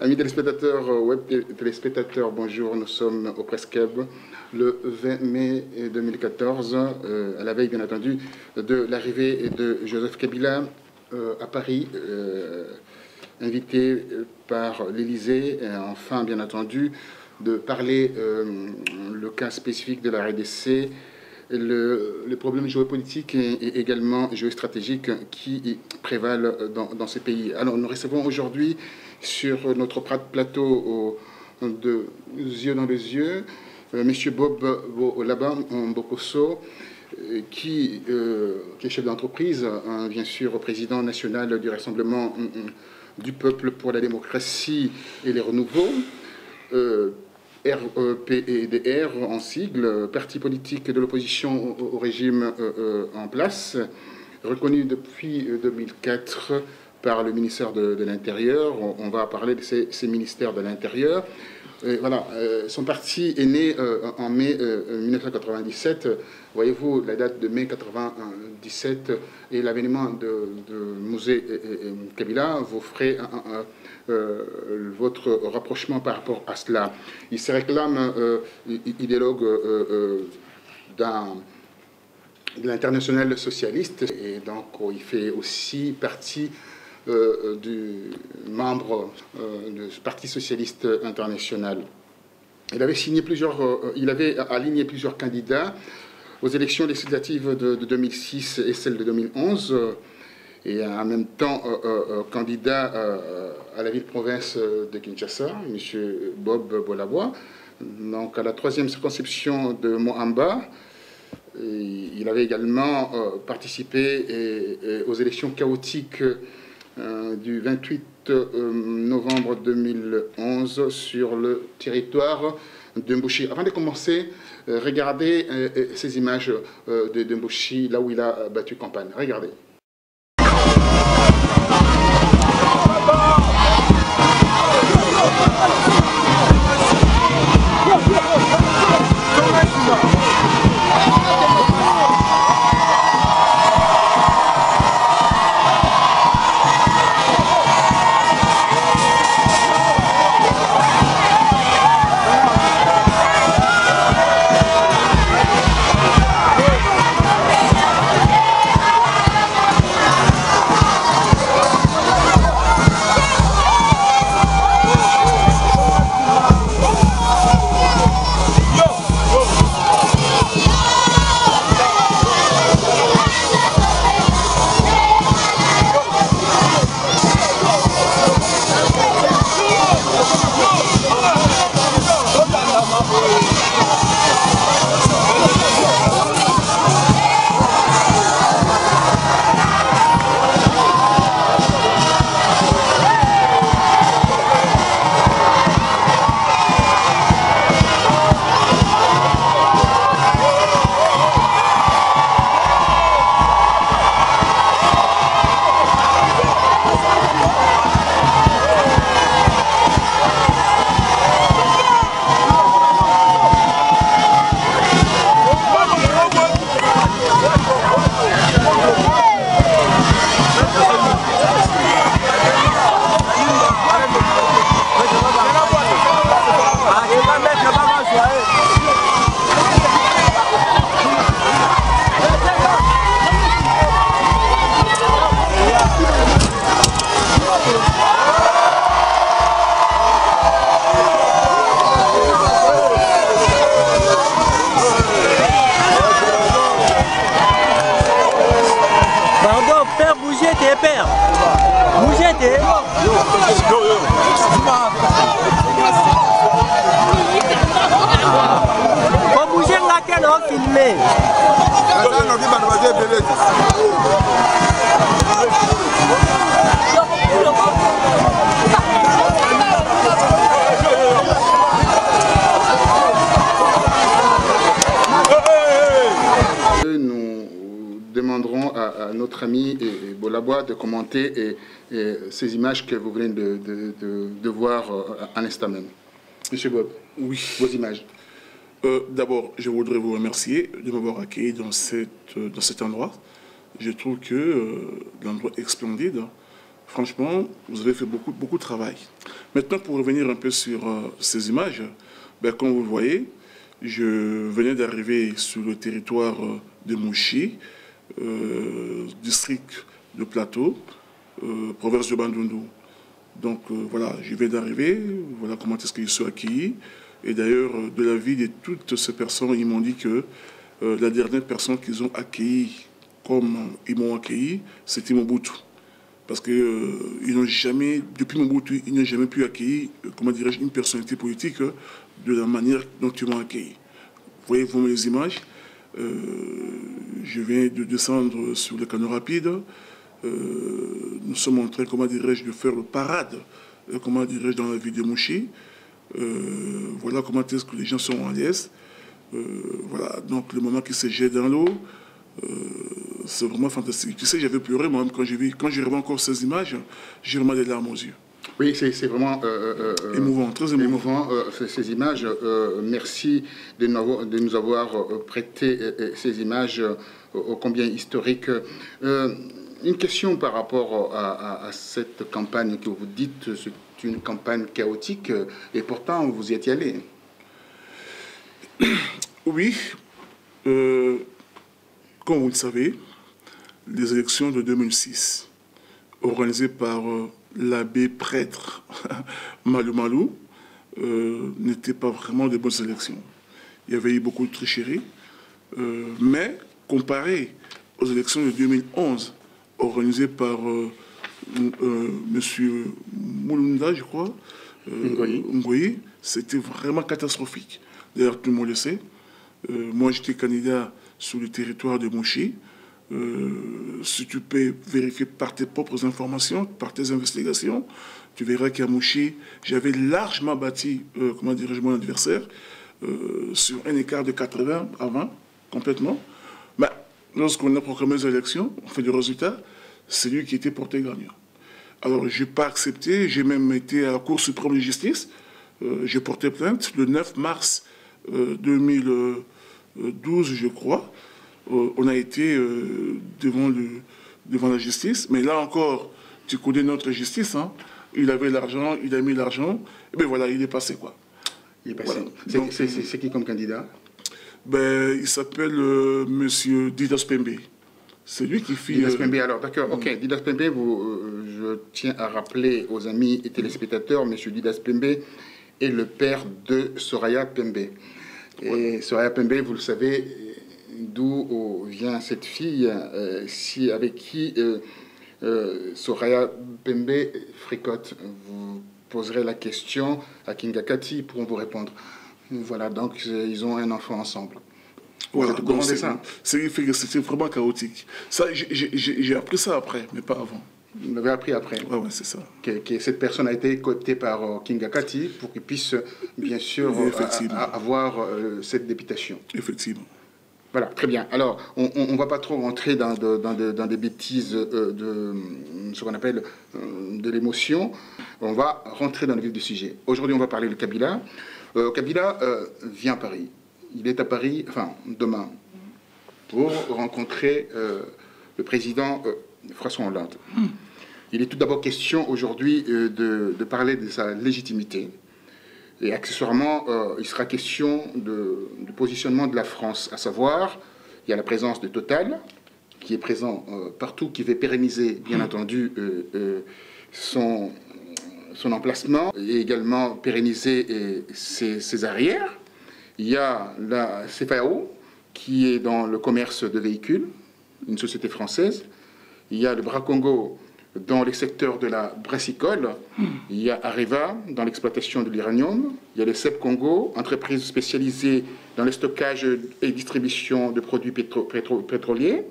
Amis téléspectateurs, web téléspectateurs, bonjour, nous sommes au Presse-Keb le 20 mai 2014, à la veille bien entendu de l'arrivée de Joseph Kabila à Paris, invité par l'Élysée, et enfin bien entendu de parler le cas spécifique de la RDC, les problèmes géopolitiques et également géostratégiques qui prévalent dans ces pays. Alors nous recevons aujourd'hui sur notre plateau de yeux dans les yeux Monsieur Bob Bolaba Mbokosso, qui est chef d'entreprise, bien sûr président national du Rassemblement du Peuple pour la démocratie et les renouveaux, RPDR en sigle, parti politique de l'opposition au régime en place, reconnu depuis 2004 par le ministère de l'Intérieur. On va parler de ces ministères de l'Intérieur. Voilà, son parti est né en mai 1997. Voyez-vous, la date de mai 1997 et l'avènement de Mosé Kabila vous ferez votre rapprochement par rapport à cela. Il se réclame idéologue de l'international socialiste et donc il fait aussi partie du membre du Parti socialiste international. Il avait aligné plusieurs candidats aux élections législatives de 2006 et celles de 2011, et en même temps candidat à la ville-province de Kinshasa, M. Bob Bolaba, donc à la 3e circonscription de Moamba. Il avait également participé aux élections chaotiques du 28 novembre 2011 sur le territoire de Mbushi. Avant de commencer, regardez ces images de Mbushi, là où il a battu campagne. Regardez. Nous demanderons à notre ami Bolaba de commenter ces images que vous venez de voir à l'instant même. Monsieur Bob, oui. Vos images. D'abord, je voudrais vous remercier de m'avoir accueilli dans cet endroit. Je trouve que l'endroit est splendide. franchement, vous avez fait beaucoup de travail. Maintenant, pour revenir un peu sur ces images, ben, comme vous le voyez, je venais d'arriver sur le territoire de Mouchi, district de Plateau, province de Bandundu. Donc voilà, je viens d'arriver, voilà comment est-ce qu'ils sont accueillis. Et d'ailleurs, de l'avis de toutes ces personnes, ils m'ont dit que la dernière personne qu'ils ont accueillie, comme ils m'ont accueilli, c'était Mobutu. Parce que ils n'ont jamais, depuis Mobutu, ils n'ont jamais pu accueillir, comment dirais-je, une personnalité politique de la manière dont ils m'ont accueilli. Voyez-vous les images. Je viens de descendre sur le canot rapide. Nous sommes en train, comment dirais-je, de faire le parade, comment dirais-je, dans la ville de Mouchi. Voilà comment est-ce que les gens sont à l'aise. Voilà, donc le moment qu'ils se jettent dans l'eau, c'est vraiment fantastique. Tu sais, j'avais pleuré moi-même quand j'ai revu encore ces images, j'ai vraiment des larmes aux yeux. Oui, c'est vraiment émouvant, très émouvant. Ces images. Merci de nous avoir prêté ces images ô combien historiques. Une question par rapport à cette campagne que vous dites, c'est une campagne chaotique, et pourtant vous y êtes allé. Oui, comme vous le savez, les élections de 2006, organisées par l'abbé prêtre Malou Malou, n'étaient pas vraiment de bonnes élections. Il y avait eu beaucoup de tricheries, mais comparé aux élections de 2011, organisées par M. Moulunda, je crois, Ngoyi, c'était vraiment catastrophique. D'ailleurs, tout le monde le sait. Moi, j'étais candidat sur le territoire de Mouchi. Si tu peux vérifier par tes propres informations, par tes investigations, tu verras qu'à Mouchi, j'avais largement bâti, comment dirais-je, mon adversaire, sur un écart de 80 à 20, complètement. Mais lorsqu'on a proclamé les élections, on fait des résultats, c'est lui qui était porté gagnant. Alors, je n'ai pas accepté, j'ai même été à la Cour suprême de justice, j'ai porté plainte le 9 mars 2012, je crois. On a été devant la justice, mais là encore, tu connais notre justice, hein. Il avait l'argent, il a mis l'argent, et bien voilà, il est passé quoi. Il est passé. Voilà. C'est qui comme candidat? Ben, il s'appelle Monsieur Didas Pembe. C'est lui qui fait... Didas Pembe, alors d'accord, ok. Didas Pembe, je tiens à rappeler aux amis et téléspectateurs, Monsieur Didas Pembe est le père de Soraya Pembe. Et Soraya Pembe, vous le savez, d'où vient cette fille, avec qui Soraya Pembe fricote. Vous poserez la question à Kinga Kati, ils pourront vous répondre. Voilà, donc ils ont un enfant ensemble. Voilà, donc c'était vraiment chaotique. Ça, j'ai appris ça après, mais pas avant. Vous l'avez appris après? Ouais, c'est ça. Que cette personne a été cooptée par Kinga Kati pour qu'il puisse, bien sûr, avoir cette députation. Effectivement. Voilà, très bien. Alors, on ne va pas trop rentrer dans des bêtises de ce qu'on appelle de l'émotion. On va rentrer dans le vif du sujet. Aujourd'hui, on va parler de Kabila. Kabila vient à Paris. Il est à Paris, enfin, demain, pour rencontrer le président François Hollande. Il est tout d'abord question aujourd'hui de parler de sa légitimité. Et accessoirement, il sera question du positionnement de la France, à savoir, il y a la présence de Total, qui est présent partout, qui veut pérenniser, bien entendu, son emplacement, et également pérenniser ses arrières. Il y a la CFAO, qui est dans le commerce de véhicules, une société française. Il y a le Bras Congo, dans les secteurs de la brassicole. Il y a Areva dans l'exploitation de l'uranium. Il y a le CEP Congo, entreprise spécialisée dans le stockage et distribution de produits pétroliers.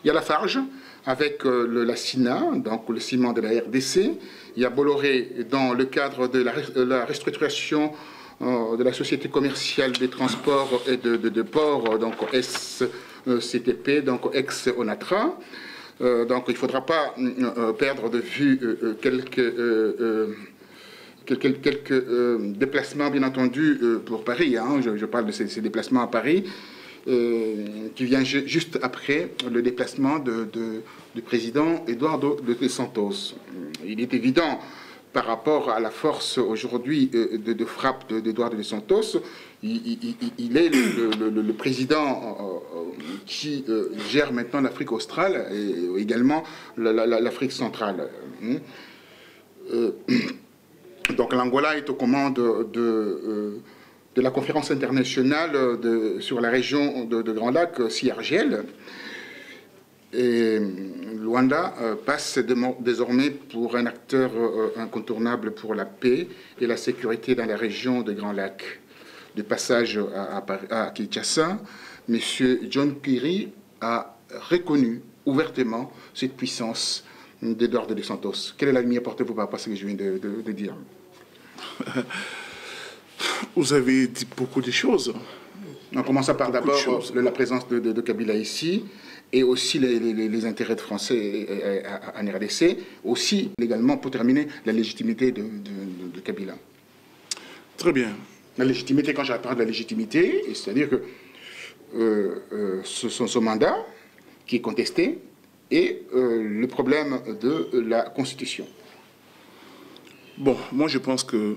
Il y a la Farge avec la SINA, donc le ciment de la RDC. Il y a Bolloré dans le cadre de la restructuration de la société commerciale des transports et de ports, donc SCTP, donc ex-Onatra. Donc il ne faudra pas perdre de vue quelques déplacements, bien entendu, pour Paris. Hein. Je parle de ces déplacements à Paris. qui vient juste après le déplacement du président Eduardo dos Santos. Il est évident, par rapport à la force aujourd'hui de frappe d'Eduardo dos Santos, il est le président qui gère maintenant l'Afrique australe et également l'Afrique centrale. Donc l'Angola est aux commandes de la conférence internationale sur la région de Grand Lac, CIRGL. Et Luanda passe désormais pour un acteur incontournable pour la paix et la sécurité dans la région de Grand Lac. De passage à Kinshasa, M. John Kerry a reconnu ouvertement cette puissance d'Eduardo dos Santos. Quelle est la lumière portée par rapport à ce que je viens de dire? Vous avez dit beaucoup de choses. En commençant par d'abord la présence de Kabila ici, et aussi les intérêts de Français en RDC, aussi légalement, pour terminer, la légitimité de Kabila. Très bien. La légitimité, quand je parle de la légitimité, c'est-à-dire que son mandat, qui est contesté, et le problème de la Constitution. Bon, moi je pense que,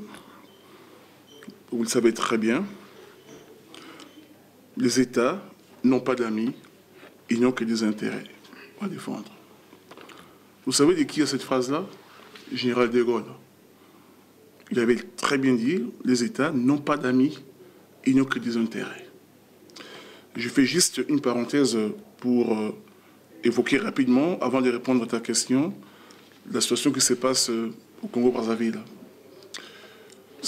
vous le savez très bien, les États n'ont pas d'amis, ils n'ont que des intérêts à défendre. Vous savez de qui est cette phrase-là? Général de Gaulle. Il avait très bien dit, les États n'ont pas d'amis, ils n'ont que des intérêts. Je fais juste une parenthèse pour évoquer rapidement, avant de répondre à ta question, la situation qui se passe au Congo-Brazzaville.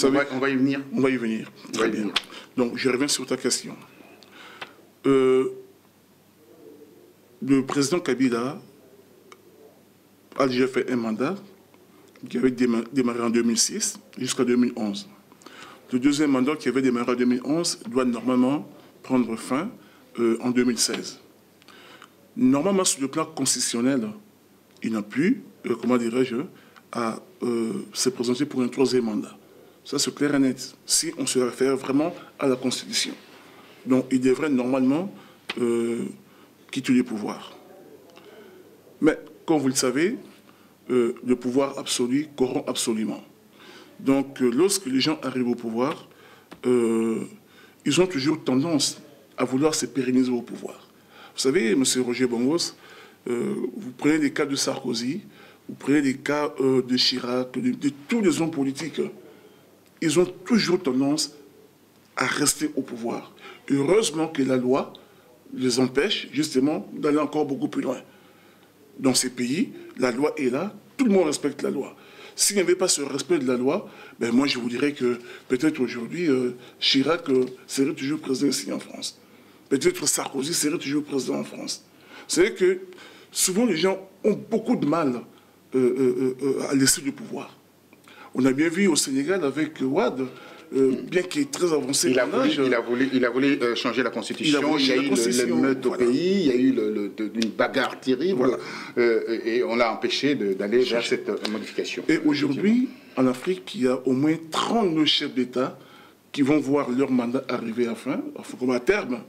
On va y venir. On va y venir. Très bien. Donc, je reviens sur ta question. Le président Kabila a déjà fait un mandat qui avait démarré en 2006 jusqu'à 2011. Le deuxième mandat qui avait démarré en 2011 doit normalement prendre fin en 2016. Normalement, sur le plan constitutionnel, il n'a plus, comment dirais-je, à se présenter pour un troisième mandat. Ça, c'est clair et net, si on se réfère vraiment à la Constitution. Donc, il devrait normalement quitter le pouvoir. Mais, comme vous le savez, le pouvoir absolu corrompt absolument. Donc, lorsque les gens arrivent au pouvoir, ils ont toujours tendance à vouloir se pérenniser au pouvoir. Vous savez, M. Roger Bongos, vous prenez les cas de Sarkozy, vous prenez les cas de Chirac, de tous les hommes politiques, ils ont toujours tendance à rester au pouvoir. Heureusement que la loi les empêche justement d'aller encore beaucoup plus loin. Dans ces pays, la loi est là, tout le monde respecte la loi. S'il n'y avait pas ce respect de la loi, ben moi je vous dirais que peut-être aujourd'hui, Chirac serait toujours président ici en France. Peut-être Sarkozy serait toujours président en France. Vous savez que souvent les gens ont beaucoup de mal à laisser le pouvoir. On a bien vu au Sénégal avec Wade, bien qu'il est très avancé il a voulu changer la Constitution, il y a eu l'émeute au pays, il y a eu une bagarre terrible, et on l'a empêché d'aller vers cette modification. Et aujourd'hui, en Afrique, il y a au moins 39 chefs d'État qui vont voir leur mandat arriver à fin, comme à terme,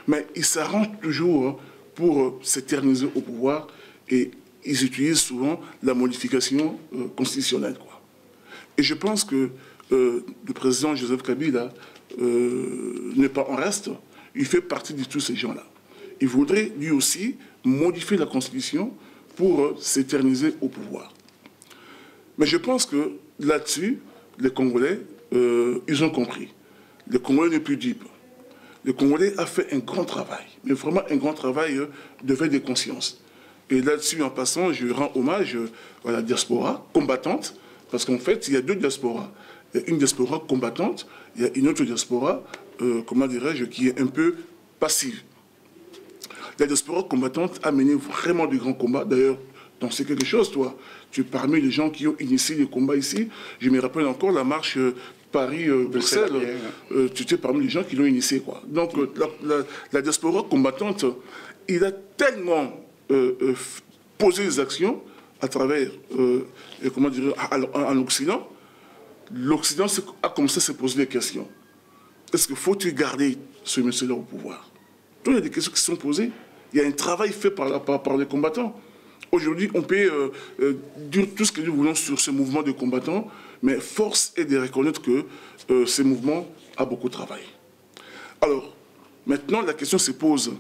mais ils s'arrangent toujours pour s'éterniser au pouvoir et ils utilisent souvent la modification constitutionnelle, quoi. Et je pense que le président Joseph Kabila n'est pas en reste, il fait partie de tous ces gens-là. Il voudrait lui aussi modifier la Constitution pour s'éterniser au pouvoir. Mais je pense que là-dessus, les Congolais, ils ont compris. Les Congolais n'est plus dupes. Le Congolais a fait un grand travail, mais vraiment un grand travail de veille de conscience. Et là-dessus, en passant, je rends hommage à la diaspora combattante, parce qu'en fait, il y a deux diasporas. Il y a une diaspora combattante, il y a une autre diaspora, comment dirais-je, qui est un peu passive. La diaspora combattante a mené vraiment de grands combats. D'ailleurs, t'en sais quelque chose, toi. Tu es parmi les gens qui ont initié les combats ici. Je me rappelle encore la marche Paris-Bruxelles. Tu étais parmi les gens qui l'ont initié, quoi. Donc, la diaspora combattante, il a tellement posé des actions à travers, comment dire, en Occident. L'Occident a commencé à se poser des questions. Est-ce qu'il faut-il garder ce monsieur-là au pouvoir? Donc il y a des questions qui sont posées. Il y a un travail fait par les combattants. Aujourd'hui, on peut dire tout ce que nous voulons sur ce mouvement de combattants, mais force est de reconnaître que ce mouvement a beaucoup travaillé. Alors, maintenant, la question se pose.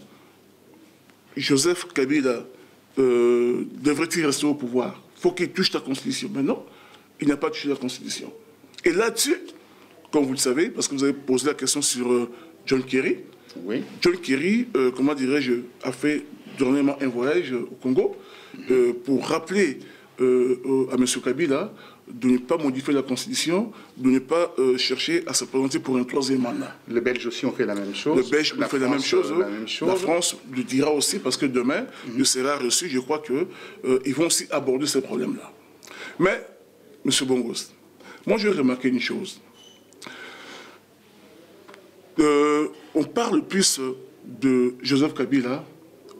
Joseph Kabila devrait-il rester au pouvoir? Il faut qu'il touche la Constitution. Mais non, il n'a pas touché la Constitution. Et là-dessus, comme vous le savez, parce que vous avez posé la question sur John Kerry, oui. John Kerry, comment dirais-je, a fait dernièrement un voyage au Congo pour rappeler à M. Kabila de ne pas modifier la Constitution, de ne pas chercher à se présenter pour un troisième mandat. Les Belges aussi ont fait la même chose. Les Belges ont fait la même chose. La France le dira aussi parce que demain, il sera reçu. Je crois qu'ils vont aussi aborder ces problèmes-là. Mais, M. Bongos, moi je vais remarquer une chose. On parle plus de Joseph Kabila,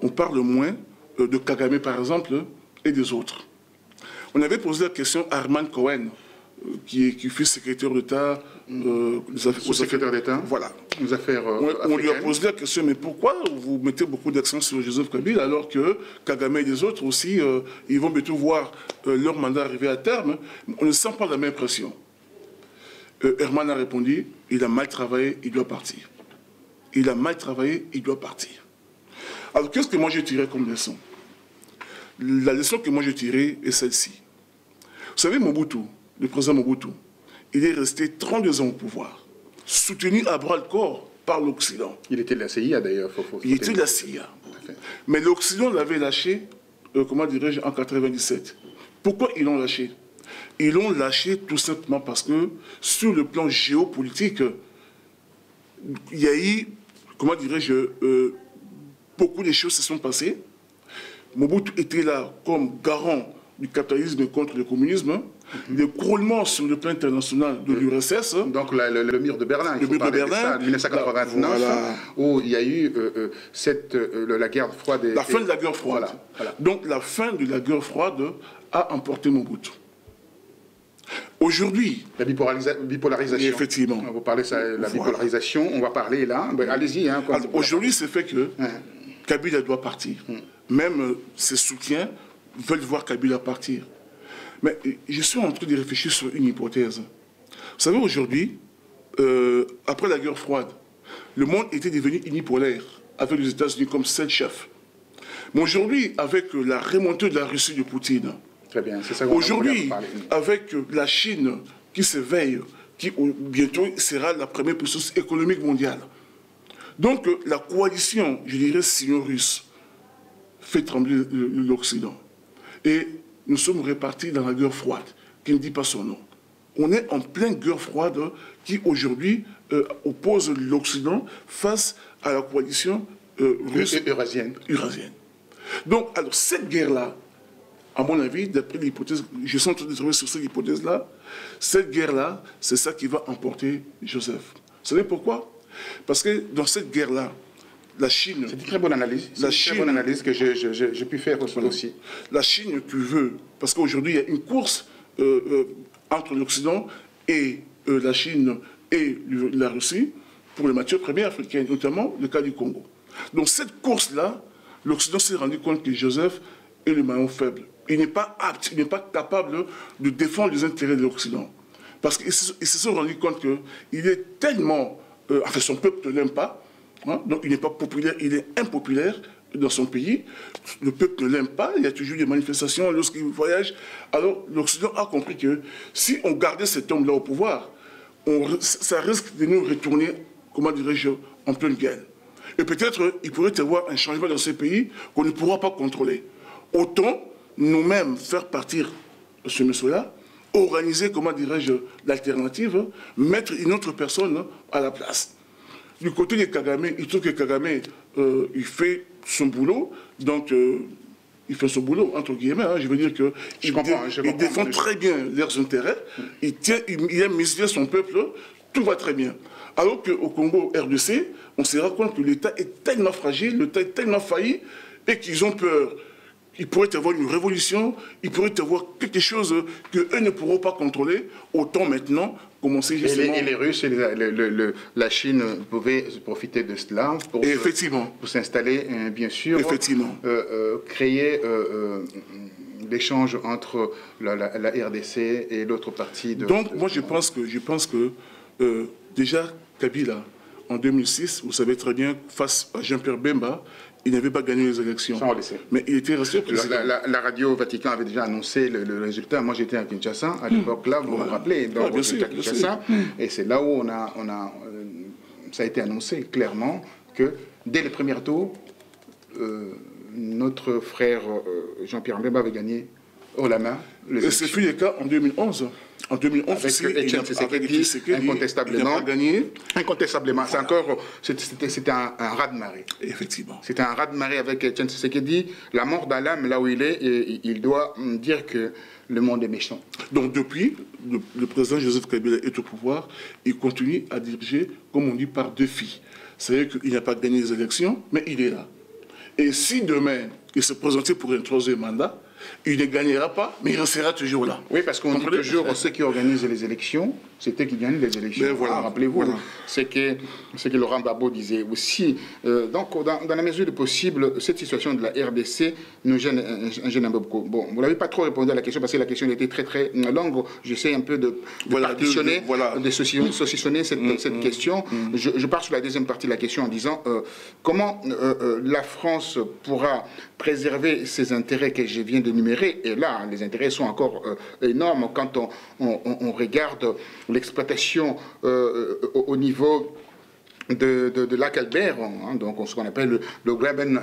on parle moins de Kagame par exemple et des autres. On avait posé la question à Herman Cohen, qui fut secrétaire d'État au secrétaire d'État. Voilà. Aux affaires on lui a posé la question, mais pourquoi vous mettez beaucoup d'accent sur Joseph Kabila alors que Kagame et les autres aussi, ils vont bientôt voir leur mandat arriver à terme. On ne sent pas la même pression. Herman a répondu, il a mal travaillé, il doit partir. Il a mal travaillé, il doit partir. Alors qu'est-ce que moi j'ai tiré comme leçon? La leçon que moi j'ai tirée est celle-ci. Vous savez, Mobutu, le président Mobutu, il est resté 32 ans au pouvoir, soutenu à bras-le-corps par l'Occident. Il était de la CIA d'ailleurs. Il était de la CIA. Mais l'Occident l'avait lâché, comment dirais-je, en 1997. Pourquoi ils l'ont lâché? Ils l'ont lâché tout simplement parce que sur le plan géopolitique, il y a eu, comment dirais-je, beaucoup de choses se sont passées. Mobutu était là comme garant du capitalisme contre le communisme, l'écroulement sur le plan international de l'URSS. Donc le mur de Berlin, le mur de Berlin, 1989, voilà. Où il y a eu la guerre froide. La fin de la guerre froide. Voilà. Donc la fin de la guerre froide a emporté Mobutu. Aujourd'hui... La bipolarisation. Effectivement. Vous parlez de la bipolarisation, on va parler là. Ben, allez-y. Hein, aujourd'hui, c'est fait que Kabila doit partir. Même ses soutiens veulent voir Kabila partir. Mais je suis en train de réfléchir sur une hypothèse. Vous savez, aujourd'hui, après la guerre froide, le monde était devenu unipolaire, avec les États-Unis comme seul chef. Mais aujourd'hui, avec la remontée de la Russie de Poutine, aujourd'hui, avec la Chine qui s'éveille, qui bientôt sera la première puissance économique mondiale. Donc la coalition, je dirais, sino-russe, fait trembler l'Occident. Et nous sommes répartis dans la guerre froide, qui ne dit pas son nom. On est en pleine guerre froide qui aujourd'hui oppose l'Occident face à la coalition russe eurasienne. Donc, alors cette guerre-là, à mon avis, d'après l'hypothèse, je suis en train de travailler sur cette hypothèse-là, cette guerre-là, c'est ça qui va emporter Joseph. Vous savez pourquoi? Parce que dans cette guerre-là, la Chine... C'est une très bonne analyse. C'est une très bonne analyse que j'ai pu faire aussi. La Chine qui veut... Parce qu'aujourd'hui, il y a une course entre l'Occident et la Chine et la Russie pour les matières premières africaines, notamment le cas du Congo. Donc cette course-là, l'Occident s'est rendu compte que Joseph est le maillon faible. Il n'est pas apte, il n'est pas capable de défendre les intérêts de l'Occident. Parce qu'ils se sont rendus compte qu'il est tellement... enfin, son peuple ne l'aime pas, hein, donc il n'est pas populaire, il est impopulaire dans son pays. Le peuple ne l'aime pas, il y a toujours des manifestations lorsqu'il voyage. Alors l'Occident a compris que si on gardait cet homme-là au pouvoir, ça risque de nous retourner, comment dirais-je, en pleine guerre. Et peut-être il pourrait y avoir un changement dans ces pays qu'on ne pourra pas contrôler. Autant nous-mêmes faire partir ce monsieur-là, organiser, comment dirais-je, l'alternative, mettre une autre personne à la place. Du côté de Kagame, il trouve que Kagame, il fait son boulot, donc il fait son boulot, entre guillemets, hein, je veux dire qu'il défend très bien leurs intérêts, il aime missionner son peuple, tout va très bien. Alors qu'au Congo RDC, on se rend compte que l'État est tellement fragile, l'État est tellement failli, et qu'ils ont peur il pourrait y avoir une révolution, il pourrait y avoir quelque chose qu'eux ne pourront pas contrôler, autant maintenant commencer justement... Et les Russes et la Chine pouvaient profiter de cela pour s'installer, bien sûr, créer l'échange entre la RDC et l'autre partie de... Donc, moi, je pense que déjà, Kabila, en 2006, vous savez très bien, face à Jean-Pierre Bemba, il n'avait pas gagné les élections. Ça, on le sait. Mais il était resté président. La radio Vatican avait déjà annoncé le résultat. Moi, j'étais à Kinshasa à l'époque là, vous vous rappelez. Donc, bien sûr, Kinshasa, et c'est là où ça a été annoncé clairement que dès le premier tour, notre frère Jean-Pierre Bemba avait gagné haut la main. Et ce fut le cas en 2011. En 2011, avec Etienne Tshisekedi, incontestablement, gagné. Incontestablement, c'était un raz-de-marée. Effectivement. C'était un raz-de-marée avec Etienne Tshisekedi. La mort d'Alam, là où il est, et il doit dire que le monde est méchant. Donc depuis, le président Joseph Kabila est au pouvoir, il continue à diriger, comme on dit, par défi. C'est-à-dire qu'il n'a pas gagné les élections, mais il est là. Et si demain, il se présentait pour un troisième mandat, il ne gagnera pas, mais il restera toujours là. Oui, parce qu'on dit toujours, ceux qui organisent les élections, c'était qui gagnent les élections. Voilà, rappelez-vous, voilà. C'est que Laurent Gbagbo disait aussi. Donc, dans la mesure du possible, cette situation de la RDC nous gêne un peu beaucoup. Bon, vous n'avez pas trop répondu à la question, parce que la question était très très longue. J'essaie un peu de partitionner, de saucissonner cette question. Je pars sur la deuxième partie de la question en disant comment la France pourra préserver ses intérêts que je viens d'énumérer. Et là, les intérêts sont encore énormes quand on regarde l'exploitation au niveau de lac Albert, hein, donc ce qu'on appelle le Graben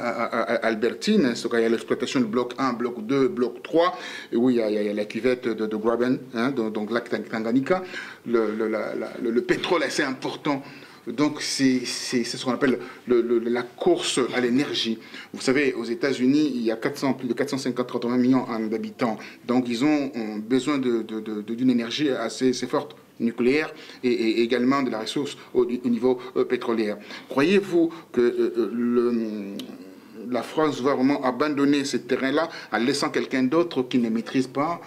Albertine, il y a l'exploitation du bloc 1, bloc 2, bloc 3, et où il y a la cuvette de Graben, hein, donc lac Tanganyika, le pétrole assez important. Donc c'est ce qu'on appelle la course à l'énergie. Vous savez, aux États-Unis, il y a plus de 450 millions d'habitants. Donc ils ont besoin d'une énergie assez forte, nucléaire, et également de la ressource au niveau pétrolier. Croyez-vous que la France va vraiment abandonner ce terrain-là en laissant quelqu'un d'autre qui ne maîtrise pas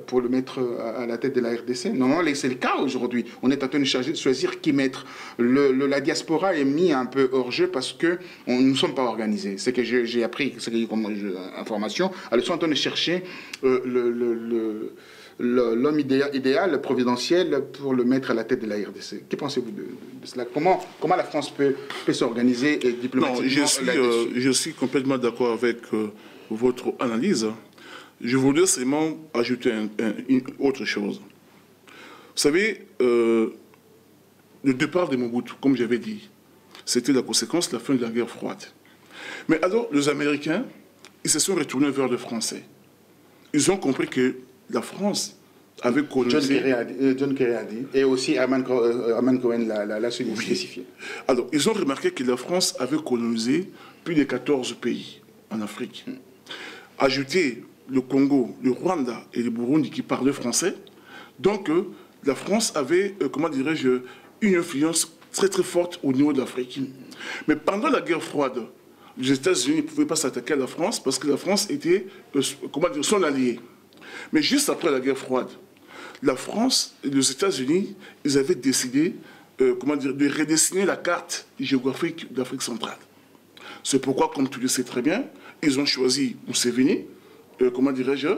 pour le mettre à la tête de la RDC? Normalement, c'est le cas aujourd'hui. On est en train de choisir qui mettre. La diaspora est mise un peu hors jeu parce que nous ne sommes pas organisés. C'est que j'ai appris, c'est que comme information, elles sont en train de chercher l'homme idéal, providentiel, pour le mettre à la tête de la RDC. Que pensez-vous de cela? Comment la France peut s'organiser diplomatiquement? Non, je suis complètement d'accord avec votre analyse. Je voudrais seulement ajouter une autre chose. Vous savez, le départ de Mobutu, comme j'avais dit, c'était la conséquence de la fin de la guerre froide. Mais alors, les Américains, ils se sont retournés vers les Français. Ils ont compris que la France avait colonisé... John Kerry a dit, et aussi Herman Cohen l'a spécifié. Alors, ils ont remarqué que la France avait colonisé plus de 14 pays en Afrique. Ajouter le Congo, le Rwanda et le Burundi qui parlaient français. Donc, la France avait, comment dirais-je, une influence très très forte au niveau de l'Afrique. Mais pendant la guerre froide, les États-Unis ne pouvaient pas s'attaquer à la France parce que la France était, comment dire, son allié. Mais juste après la guerre froide, la France et les États-Unis, ils avaient décidé comment dire, de redessiner la carte géographique de l'Afrique centrale. C'est pourquoi, comme tu le sais très bien, ils ont choisi Museveni, comment dirais-je,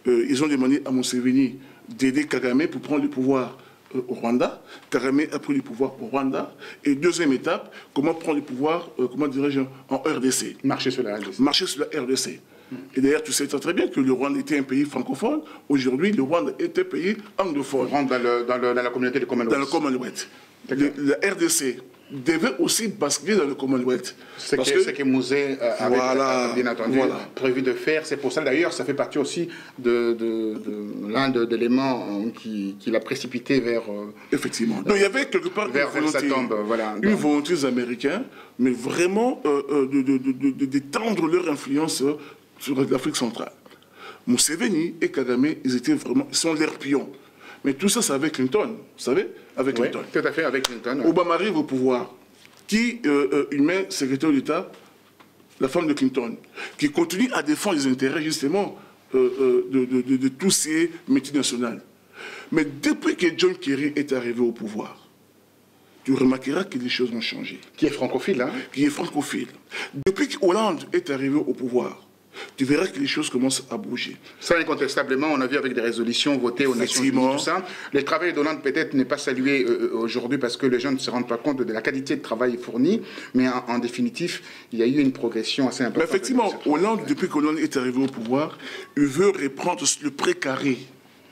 ils ont demandé à Museveni d'aider Kagame pour prendre le pouvoir au Rwanda. Kagame a pris le pouvoir au Rwanda. Et deuxième étape, comment prendre le pouvoir, comment dirais-je, en RDC. Marcher sur la RDC. Marcher sur la RDC. Et d'ailleurs, tu sais très bien que le Rwanda était un pays francophone. Aujourd'hui, le Rwanda est un pays anglophone. On rentre dans la communauté du Commonwealth. Dans le Commonwealth. La RDC devait aussi basculer dans le Commonwealth. Ce que Mouzé avait bien entendu prévu de faire. C'est pour ça, d'ailleurs, ça fait partie aussi de l'un des éléments qui l'a précipité vers... Effectivement. Donc il y avait quelque part une volonté des Américains, mais vraiment d'étendre leur influence sur l'Afrique centrale. Museveni et Kagame, ils sont leurs pions. Mais tout ça, c'est avec Clinton, vous savez, avec Clinton. Tout à fait, avec Clinton. Obama arrive au pouvoir. Qui il met secrétaire d'État? la femme de Clinton, qui continue à défendre les intérêts justement de tous ces multinationales. Mais depuis que John Kerry est arrivé au pouvoir, tu remarqueras que les choses ont changé. Qui est francophile, hein? Qui est francophile. Depuis que Hollande est arrivé au pouvoir, tu verras que les choses commencent à bouger. Ça, incontestablement, on a vu avec des résolutions votées aux Nations Unies, tout ça. Le travail d'Hollande, peut-être, n'est pas salué aujourd'hui parce que les gens ne se rendent pas compte de la qualité de travail fourni, mais en définitive, il y a eu une progression assez importante. Mais effectivement, Hollande, depuis qu'Hollande est arrivé au pouvoir, il veut reprendre le précaré.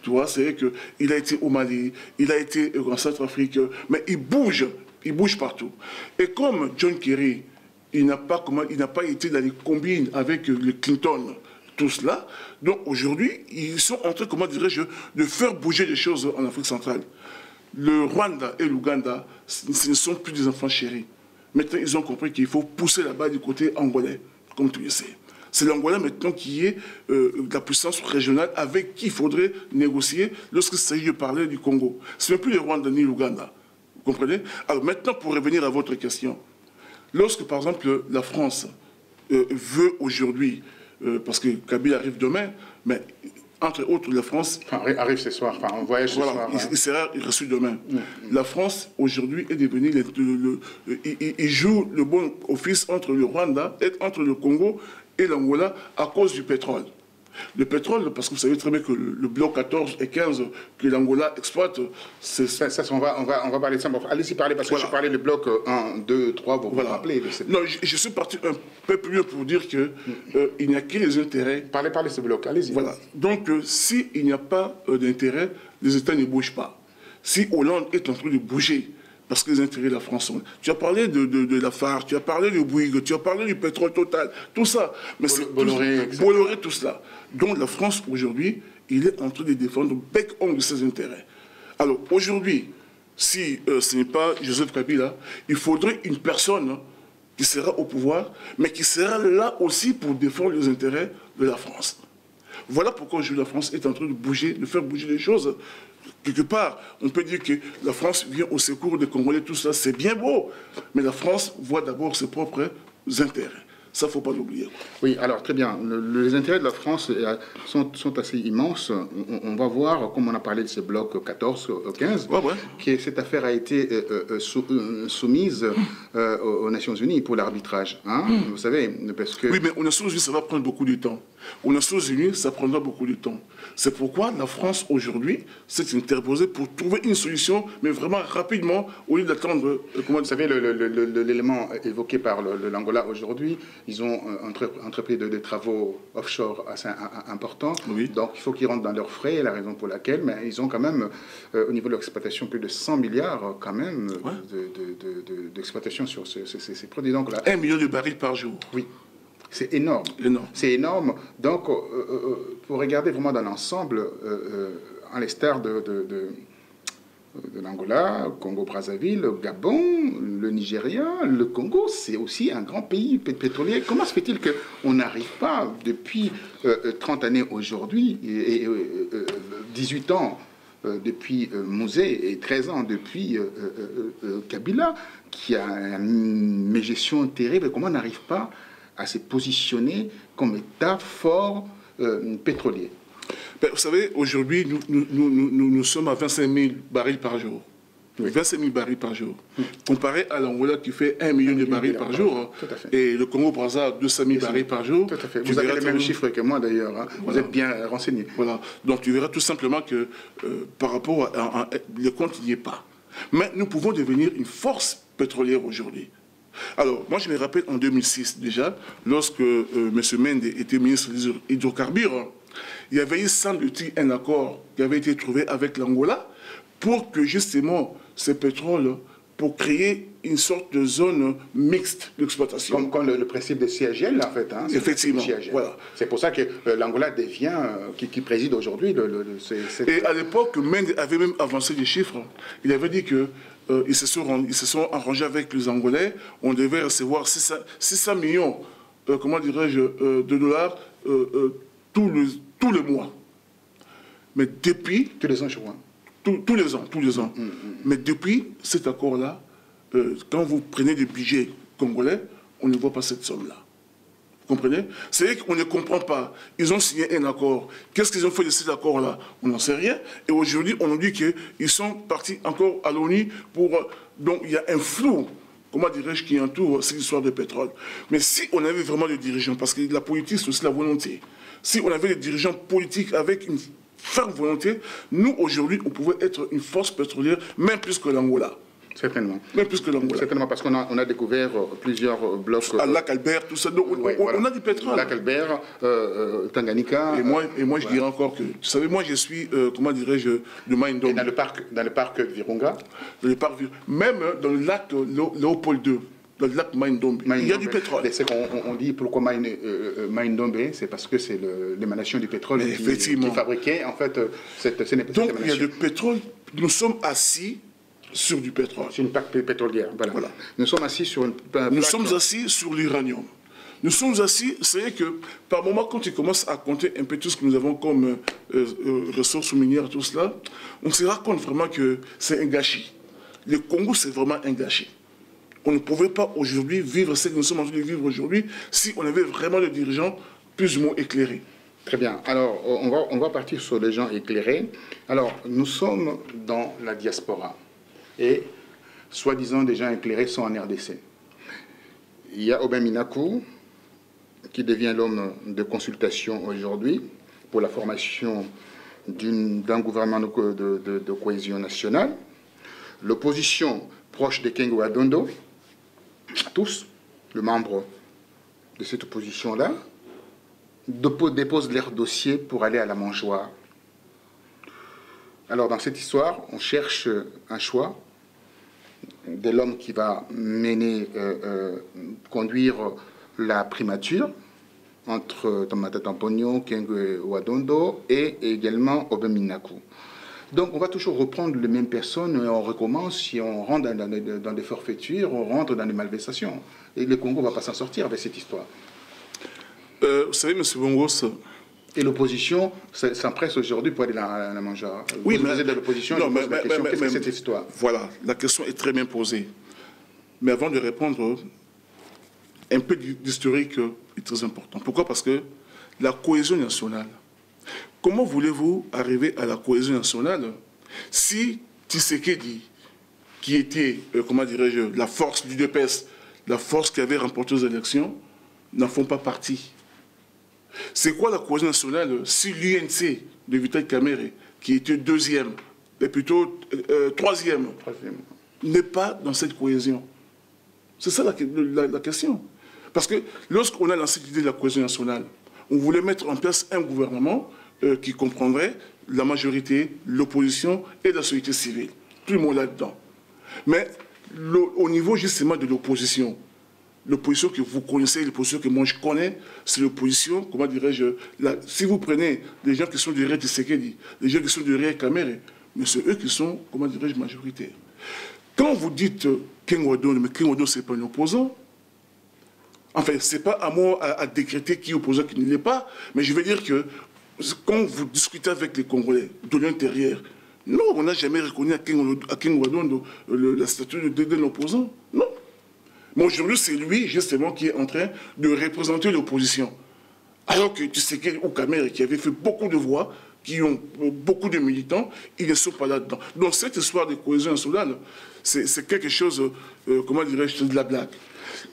Tu vois, c'est qu'il a été au Mali, il a été en Centrafrique, mais il bouge partout. Et comme John Kerry, il n'a pas été dans les combines avec le Clinton, tout cela. Donc aujourd'hui, ils sont en train, comment dirais-je, de faire bouger les choses en Afrique centrale. Le Rwanda et l'Ouganda, ce ne sont plus des enfants chéris. Maintenant, ils ont compris qu'il faut pousser là-bas du côté angolais, comme tu le sais. C'est l'Angola maintenant qui est la puissance régionale avec qui il faudrait négocier lorsqu'il s'agit de parler du Congo. Ce n'est plus le Rwanda ni l'Ouganda. Vous comprenez? Alors maintenant, pour revenir à votre question, lorsque, par exemple, la France veut aujourd'hui, parce que Kabila arrive demain, mais entre autres, la France... arrive ce soir, on voyage ce soir. Il sera reçu demain. La France, aujourd'hui, est devenue... il joue le bon office entre le Rwanda, et entre le Congo et l'Angola à cause du pétrole. Le pétrole, parce que vous savez très bien que le bloc 14 et 15 que l'Angola exploite, c'est... Ça, on va parler de ça. Bon, allez-y parler, parce que je parlais du bloc 1, 2, 3, vous vous rappelez. Non, je suis parti un peu plus loin pour dire qu'il n'y a que les intérêts. Parlez de ce bloc, allez-y. Voilà. Donc, s'il n'y a pas d'intérêt, les États ne bougent pas. Si Hollande est en train de bouger, parce que les intérêts de la France sont... Tu as parlé de la FARC, tu as parlé du Bouygues, tu as parlé du pétrole total, tout ça. Mais Bolloré, tout cela. Donc la France, aujourd'hui, il est en train de défendre bec-ongle ses intérêts. Alors aujourd'hui, si ce n'est pas Joseph Kabila, il faudrait une personne qui sera au pouvoir, mais qui sera là aussi pour défendre les intérêts de la France. Voilà pourquoi aujourd'hui la France est en train de bouger, de faire bouger les choses. Quelque part, on peut dire que la France vient au secours des Congolais, tout ça, c'est bien beau. Mais la France voit d'abord ses propres intérêts. Ça, il ne faut pas l'oublier. Oui, alors très bien. Les intérêts de la France sont assez immenses. On va voir, comme on a parlé de ces blocs 14, 15, que cette affaire a été soumise aux Nations Unies pour l'arbitrage. Hein, vous savez, parce que... Oui, mais aux Nations Unies, ça va prendre beaucoup de temps. Aux Nations Unies, ça prendra beaucoup de temps. C'est pourquoi la France, aujourd'hui, s'est interposée pour trouver une solution, mais vraiment rapidement, au lieu d'attendre... Vous savez, l'élément évoqué par l'Angola aujourd'hui, ils ont entrepris des travaux offshore assez importants. Oui. Donc, il faut qu'ils rentrent dans leurs frais, la raison pour laquelle, mais ils ont quand même, au niveau de l'exploitation, plus de 100 milliards quand même d'exploitation sur ces produits. Donc, là, 1 million de barils par jour. Oui. C'est énorme. C'est énorme. Donc, pour regarder vraiment dans l'ensemble, à l'instar de l'Angola, Congo-Brazzaville, le Gabon, le Nigeria, le Congo, c'est aussi un grand pays pétrolier. Comment se fait-il qu'on n'arrive pas, depuis 30 années aujourd'hui, et 18 ans depuis Mouzé et 13 ans depuis Kabila, qui a une mégestion terrible, comment on n'arrive pas à se positionner comme État fort pétrolier? Vous savez, aujourd'hui, nous sommes à 25 000 barils par jour. Oui. 25 000 barils par jour. Comparé à l'Angola qui fait 1 million de barils par jour, et le Congo-Brazzaville 200 000 barils par jour. Tout à fait. Vous avez les mêmes chiffres que moi d'ailleurs. Hein. Voilà. Vous êtes bien renseigné. Voilà. Donc tu verras tout simplement que par rapport le compte n'y est pas. Mais nous pouvons devenir une force pétrolière aujourd'hui. Alors, moi je me rappelle en 2006 déjà, lorsque M. Mende était ministre des hydrocarbures, il y avait eu, semble-t-il, un accord qui avait été trouvé avec l'Angola pour que justement ce pétrole, pour créer une sorte de zone mixte d'exploitation. Comme le principe de CIGL, en fait. Hein, effectivement. Voilà. C'est pour ça que l'Angola devient, qui préside aujourd'hui. Et à l'époque, Mende avait même avancé des chiffres. Il avait dit que ils se sont arrangés avec les Angolais. On devait recevoir 600 millions, comment dirais-je, de dollars tous les mois. Mais depuis... Tous les ans, je crois. Tous les ans. Mais depuis cet accord-là, quand vous prenez des budgets congolais, on ne voit pas cette somme-là. Vous comprenez? C'est qu'on ne comprend pas. Ils ont signé un accord. Qu'est-ce qu'ils ont fait de cet accord-là? On n'en sait rien. Et aujourd'hui, on nous dit qu'ils sont partis encore à l'ONU pour... Donc, il y a un flou, comment dirais-je, qui entoure cette histoire de pétrole. Mais si on avait vraiment des dirigeants, parce que la politique, c'est aussi la volonté. Si on avait des dirigeants politiques avec une ferme volonté, nous, aujourd'hui, on pouvait être une force pétrolière, même plus que l'Angola. Certainement. Même plus que l'Angola. Certainement, parce qu'on a découvert plusieurs blocs. À Lac Albert, tout ça. Donc, on a du pétrole. Lac Albert, Tanganyika. Et moi je dirais encore que, vous savez, moi je suis, comment dirais-je, de Maïndombe. Et dans le parc Virunga. Dans le parc Virunga. Même dans le lac Léopold II, dans le lac Maïndombe, il y a du pétrole. C'est qu'on dit pourquoi Maïndombe, c'est parce que c'est l'émanation du pétrole qui fabriquait, en fait, cette émanation. Donc il y a du pétrole, nous sommes assis sur du pétrole. Sur une plaque pétrolière. Voilà. Nous sommes assis sur une plaque. Nous sommes assis sur l'uranium. Nous sommes assis, c'est que par moment, quand tu commences à compter un peu tout ce que nous avons comme ressources minières, tout cela, on se rend compte vraiment que c'est un gâchis. Le Congo, c'est vraiment un gâchis. On ne pouvait pas aujourd'hui vivre ce que nous sommes en train de vivre aujourd'hui si on avait vraiment des dirigeants plus ou moins éclairés. Très bien. Alors, on va partir sur les gens éclairés. Alors, nous sommes dans la diaspora. Et, soi-disant, des gens éclairés sont en RDC. Il y a Aubin Minakou, qui devient l'homme de consultation aujourd'hui pour la formation d'un gouvernement de cohésion nationale. L'opposition proche de Kengo Adondo, tous, les membres de cette opposition-là, déposent leur dossier pour aller à la mangeoire. Alors, dans cette histoire, on cherche un choix de l'homme qui va conduire la primature entre Tomata Tampogno, Kengo Adondo et également Aubin Minakou. Donc on va toujours reprendre les mêmes personnes et on recommence, si on rentre dans des forfaitures, on rentre dans des malversations. Et le Congo ne va pas s'en sortir avec cette histoire. Vous savez, M. Bongos... Et l'opposition s'empresse aujourd'hui pour aller dans la mangeoire. Oui, vous êtes de l'opposition, qu'est-ce que c'est cette histoire? Voilà, la question est très bien posée. Mais avant de répondre, un peu d'historique est très important. Pourquoi? Parce que la cohésion nationale, comment voulez-vous arriver à la cohésion nationale si Tshisekedi, qui était, comment dirais-je, la force du DPS, la force qui avait remporté les élections, n'en font pas partie? C'est quoi la cohésion nationale si l'UNC de Vital Kamerhe, qui était deuxième, et plutôt troisième, n'est pas dans cette cohésion? C'est ça la question. Parce que lorsqu'on a lancé l'idée de la cohésion nationale, on voulait mettre en place un gouvernement qui comprendrait la majorité, l'opposition et la société civile. Tout le monde là-dedans. Mais au niveau justement de l'opposition, l'opposition que vous connaissez, l'opposition que moi je connais, c'est l'opposition, comment dirais-je, si vous prenez des gens qui sont derrière Tshisekedi, des gens qui sont derrière Kamerhe, mais c'est eux qui sont, comment dirais-je, majoritaires. Quand vous dites Kengo Adondo, mais Kengo Adondo, ce n'est pas un opposant. Enfin, ce n'est pas à moi à décréter qui est opposant, qui ne l'est pas, mais je veux dire que quand vous discutez avec les Congolais de l'intérieur, non, on n'a jamais reconnu à Kengo Adondo la statut d'un opposant. Non. Mais aujourd'hui, c'est lui, justement, qui est en train de représenter l'opposition. Alors que Tshisekedi ou Kamerhe, qui avait fait beaucoup de voix, qui ont beaucoup de militants, ils ne sont pas là-dedans. Donc cette histoire de cohésion nationale, c'est quelque chose, comment dirais-je, de la blague.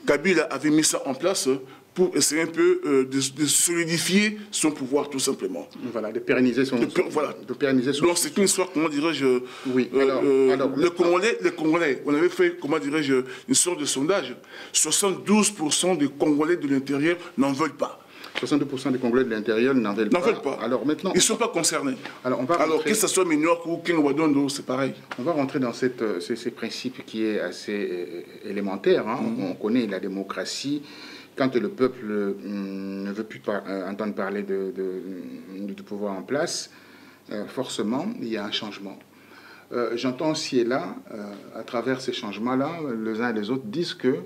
Kabila avait mis ça en place pour essayer un peu de solidifier son pouvoir, tout simplement. Voilà, de pérenniser son... De pérenniser son... Donc c'est une histoire, comment dirais-je... Oui, les Congolais, on avait fait, comment dirais-je, une sorte de sondage. 72% des Congolais de l'intérieur n'en veulent pas. 62% des Congolais de l'intérieur n'en veulent pas. Alors maintenant, ils ne sont pas concernés. Alors que ce soit Minok ou Kengo Adondo, c'est pareil. On va rentrer dans ces principes qui est assez élémentaire. Hein. On connaît la démocratie. Quand le peuple ne veut plus entendre parler du pouvoir en place, forcément, il y a un changement. J'entends aussi et là, à travers ces changements-là, les uns et les autres disent que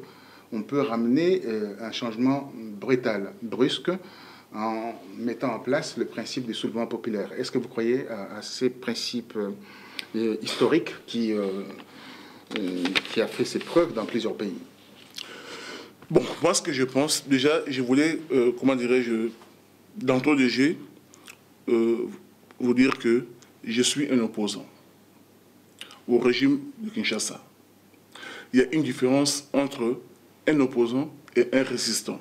on peut ramener un changement brutal, brusque, en mettant en place le principe du soulèvement populaire. Est-ce que vous croyez à ces principes historiques qui a fait ses preuves dans plusieurs pays? Bon, moi, ce que je pense, déjà, je voulais, comment dirais-je, d'entrée de jeu, vous dire que je suis un opposant au régime de Kinshasa. Il y a une différence entre un opposant et un résistant.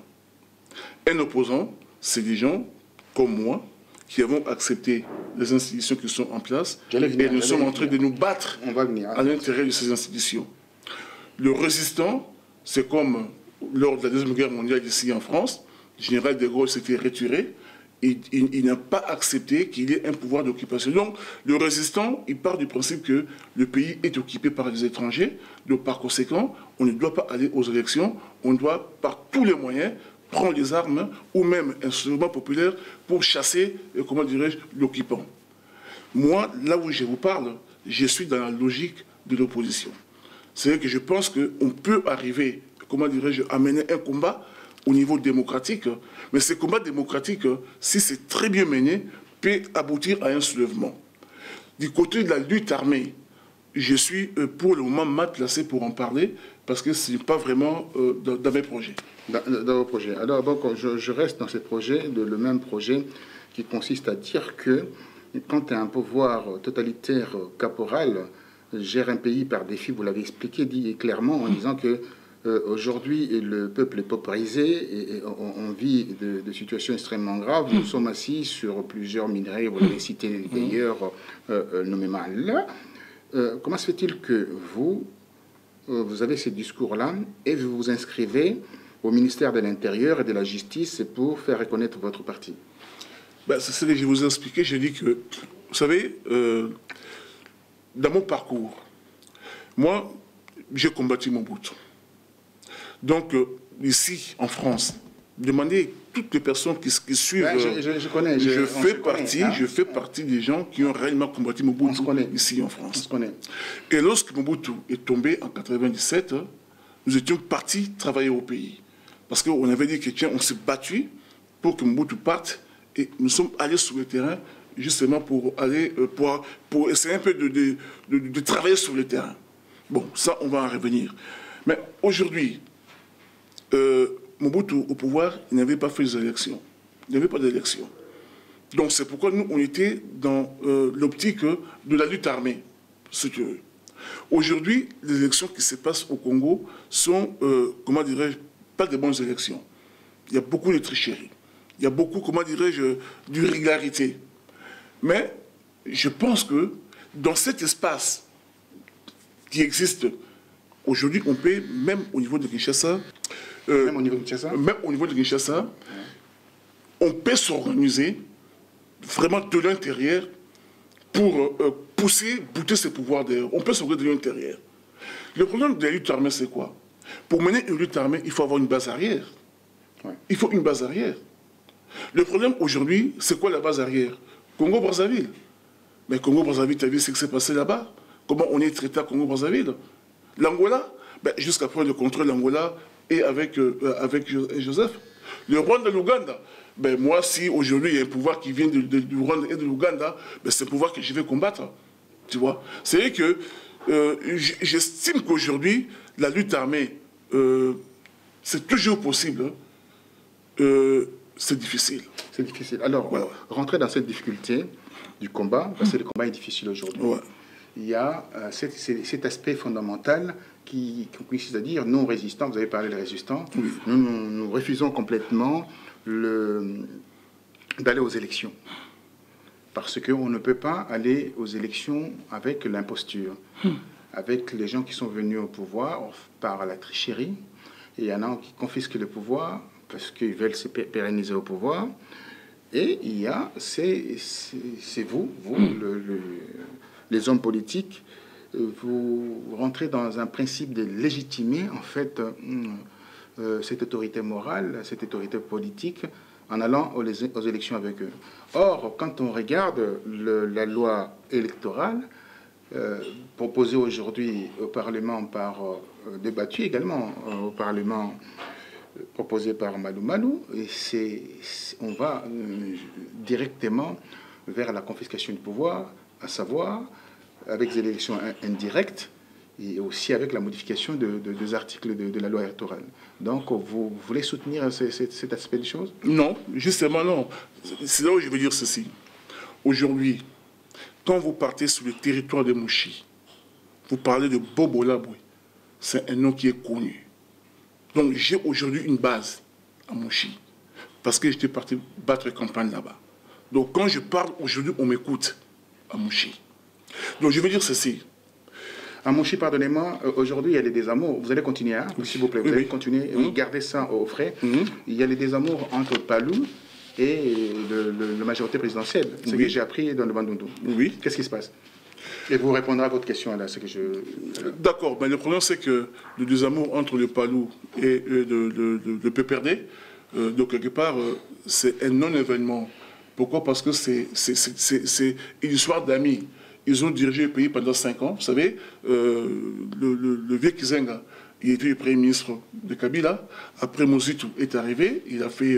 Un opposant, c'est des gens comme moi qui avons accepté les institutions qui sont en place et nous sommes en train de nous battre à l'intérieur de ces institutions. Le résistant, c'est comme lors de la Deuxième Guerre mondiale ici en France, le général de Gaulle s'était retiré. Il n'a pas accepté qu'il y ait un pouvoir d'occupation. Donc, le résistant, il part du principe que le pays est occupé par les étrangers. Donc, par conséquent, on ne doit pas aller aux élections. On doit, par tous les moyens, prendre les armes ou même un instrument populaire pour chasser, comment dirais-je, l'occupant. Moi, là où je vous parle, je suis dans la logique de l'opposition. C'est-à-dire que je pense qu'on peut arriver, comment dirais-je, à mener un combat au niveau démocratique, mais ce combat démocratique, si c'est très bien mené, peut aboutir à un soulèvement. Du côté de la lutte armée, je suis pour le moment mal placé pour en parler, parce que ce n'est pas vraiment dans mes projets. Dans vos projets. Alors, donc, je reste dans ces projets, le même projet qui consiste à dire que quand un pouvoir totalitaire caporal gère un pays par défi, vous l'avez expliqué, dit clairement en disant que aujourd'hui, le peuple est paupérisé et on vit de situations extrêmement graves. Nous sommes assis sur plusieurs minerais, vous l'avez cité d'ailleurs nommément là. Comment se fait-il que vous avez ces discours-là et vous vous inscrivez au ministère de l'Intérieur et de la Justice pour faire reconnaître votre parti? Ben, c'est ce que je vous ai expliqué. Je dis que, vous savez, dans mon parcours, moi, j'ai combattu Mobutu. Donc, ici, en France, demandez toutes les personnes qui suivent. Ouais, je connais. Je fais partie des gens qui ont réellement combattu Mobutu ici en France. Et lorsque Mobutu est tombé en 1997, nous étions partis travailler au pays. Parce qu'on avait dit que, tiens, on s'est battu pour que Mobutu parte. Et nous sommes allés sur le terrain justement pour aller, pour essayer un peu de travailler sur le terrain. Bon, ça, on va en revenir. Mais aujourd'hui, Mobutu, au pouvoir, il n'avait pas fait les élections. Il n'y avait pas d'élections. Donc c'est pourquoi nous, on était dans l'optique de la lutte armée. Aujourd'hui, les élections qui se passent au Congo sont, comment dirais-je, pas de bonnes élections. Il y a beaucoup de tricheries. Il y a beaucoup, comment dirais-je, d'irrégularité. Mais je pense que dans cet espace qui existe aujourd'hui, on peut, même au niveau de Kinshasa, même au niveau de Kinshasa, on peut s'organiser vraiment de l'intérieur pour bouter ce pouvoir dehors. On peut s'organiser de l'intérieur. Le problème de la lutte armée, c'est quoi? Pour mener une lutte armée, il faut avoir une base arrière. Ouais. Il faut une base arrière. Le problème aujourd'hui, c'est quoi la base arrière? Congo-Brazzaville. Mais Congo-Brazzaville, tu as vu ce qui s'est passé là-bas? Comment on est traité à Congo-Brazzaville? L'Angola, ben, jusqu'à prendre le contrôle de l'Angola et avec Joseph. Le Rwanda et l'Ouganda, ben, moi, si aujourd'hui il y a un pouvoir qui vient du Rwanda et de l'Ouganda, ben, c'est un pouvoir que je vais combattre. Tu vois? C'est que j'estime qu'aujourd'hui, la lutte armée, c'est toujours possible. C'est difficile. C'est difficile. Alors, ouais. Rentrer dans cette difficulté du combat, parce que le combat est difficile aujourd'hui, ouais. Il y a cet aspect fondamental qui consiste à dire non résistants, vous avez parlé de résistants, oui. Nous refusons complètement d'aller aux élections. Parce qu'on ne peut pas aller aux élections avec l'imposture, avec les gens qui sont venus au pouvoir par la tricherie, et il y en a qui confisquent le pouvoir parce qu'ils veulent se pérenniser au pouvoir. Et il y a, c'est vous les hommes politiques, vous rentrez dans un principe de légitimer, en fait, cette autorité morale, cette autorité politique, en allant aux élections avec eux. Or, quand on regarde la loi électorale, proposée aujourd'hui au Parlement débattue également au Parlement, proposé par Malou Malou, et on va directement vers la confiscation du pouvoir, à savoir, avec des élections indirectes, et aussi avec la modification de deux articles de la loi électorale. Donc, vous voulez soutenir cet aspect des choses? Non, justement non. C'est là où je veux dire ceci. Aujourd'hui, quand vous partez sur le territoire de Mouchi, vous parlez de Bobo Laboué. C'est un nom qui est connu. Donc j'ai aujourd'hui une base à Mouchi, parce que j'étais parti battre campagne là-bas. Donc quand je parle aujourd'hui, on m'écoute à Mouchi. Donc je veux dire ceci. À Mouchi, pardonnez-moi, aujourd'hui il y a des désamours. Vous allez continuer, hein, s'il vous plaît. Vous allez continuer, garder ça au frais. Il y a les désamours entre Palou et la majorité présidentielle. C'est ce que j'ai appris dans le Bandundu. Oui. Qu'est-ce qui se passe? Et vous répondrez à votre question là. D'accord, mais le problème c'est que le désamour entre le Palou et le PPRD, donc quelque part, c'est un non-événement. Pourquoi? Parce que c'est une histoire d'amis. Ils ont dirigé le pays pendant 5 ans. Vous savez, le vieux Kizenga, il était le Premier ministre de Kabila. Après, Mozitu est arrivé. Il a fait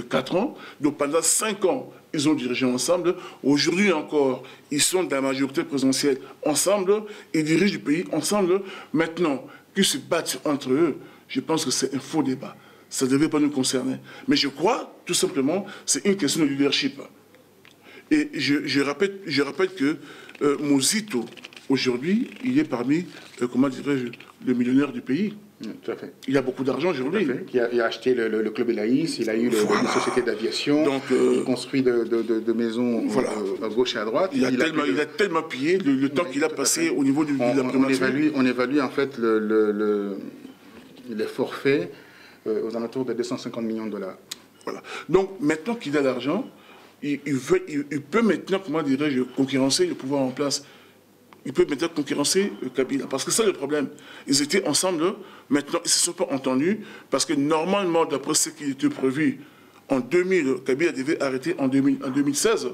4 ans. Donc pendant 5 ans, ils ont dirigé ensemble. Aujourd'hui encore, ils sont dans la majorité présidentielle ensemble. Ils dirigent le pays ensemble. Maintenant, qu'ils se battent entre eux, je pense que c'est un faux débat. Ça ne devait pas nous concerner. Mais je crois, tout simplement, c'est une question de leadership. Et je rappelle que Mozitu, aujourd'hui, il est parmi, comment dirais-je, le millionnaire du pays. Tout à fait. Il a beaucoup d'argent aujourd'hui. Il a acheté le club Elaïs, il a eu une société d'aviation, il construit de maisons à gauche et à droite. Il a tellement pillé le temps qu'il a passé au niveau de la primature. On évalue en fait les forfaits aux alentours de 250 millions de dollars. Voilà. Donc maintenant qu'il a l'argent, il peut maintenant, comment dirais-je, concurrencer le pouvoir en place. Il peut maintenant concurrencer Kabila. Parce que c'est le problème. Ils étaient ensemble, maintenant ils ne se sont pas entendus, parce que normalement, d'après ce qui était prévu, en 2000, Kabila devait arrêter en 2016,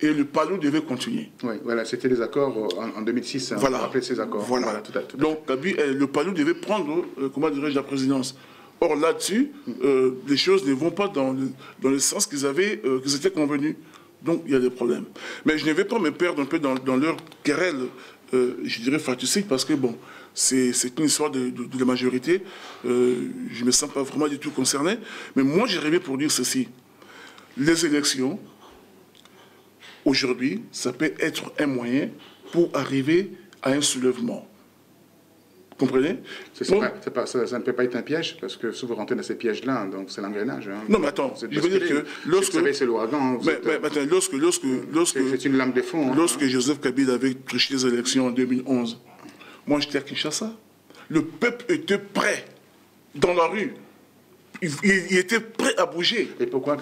et le Palou devait continuer. Oui, voilà, c'était des accords en 2006, hein, voilà. Après ces accords. Voilà. Tout à donc le Palou devait prendre, comment dirais-je, la présidence. Or là-dessus, les choses ne vont pas dans le sens qu'ils étaient convenus. Donc il y a des problèmes. Mais je ne vais pas me perdre un peu dans leur querelle, je dirais fratricide, parce que bon, c'est une histoire de la majorité. Je ne me sens pas vraiment du tout concerné. Mais moi, j'arrivais pour dire ceci. Les élections, aujourd'hui, ça peut être un moyen pour arriver à un soulèvement. Vous comprenez? Ça ne peut pas être un piège, parce que si vous rentrez dans ces pièges-là, donc c'est l'engrenage. Hein. Non, mais attends, je veux dire que lorsque... Vous savez, c'est l'ouragan. C'est une lame de fond. Lorsque Joseph Kabila avait triché les élections en 2011, moi j'étais à Kinshasa. Le peuple était prêt dans la rue. Il était prêt à bouger. Et pourquoi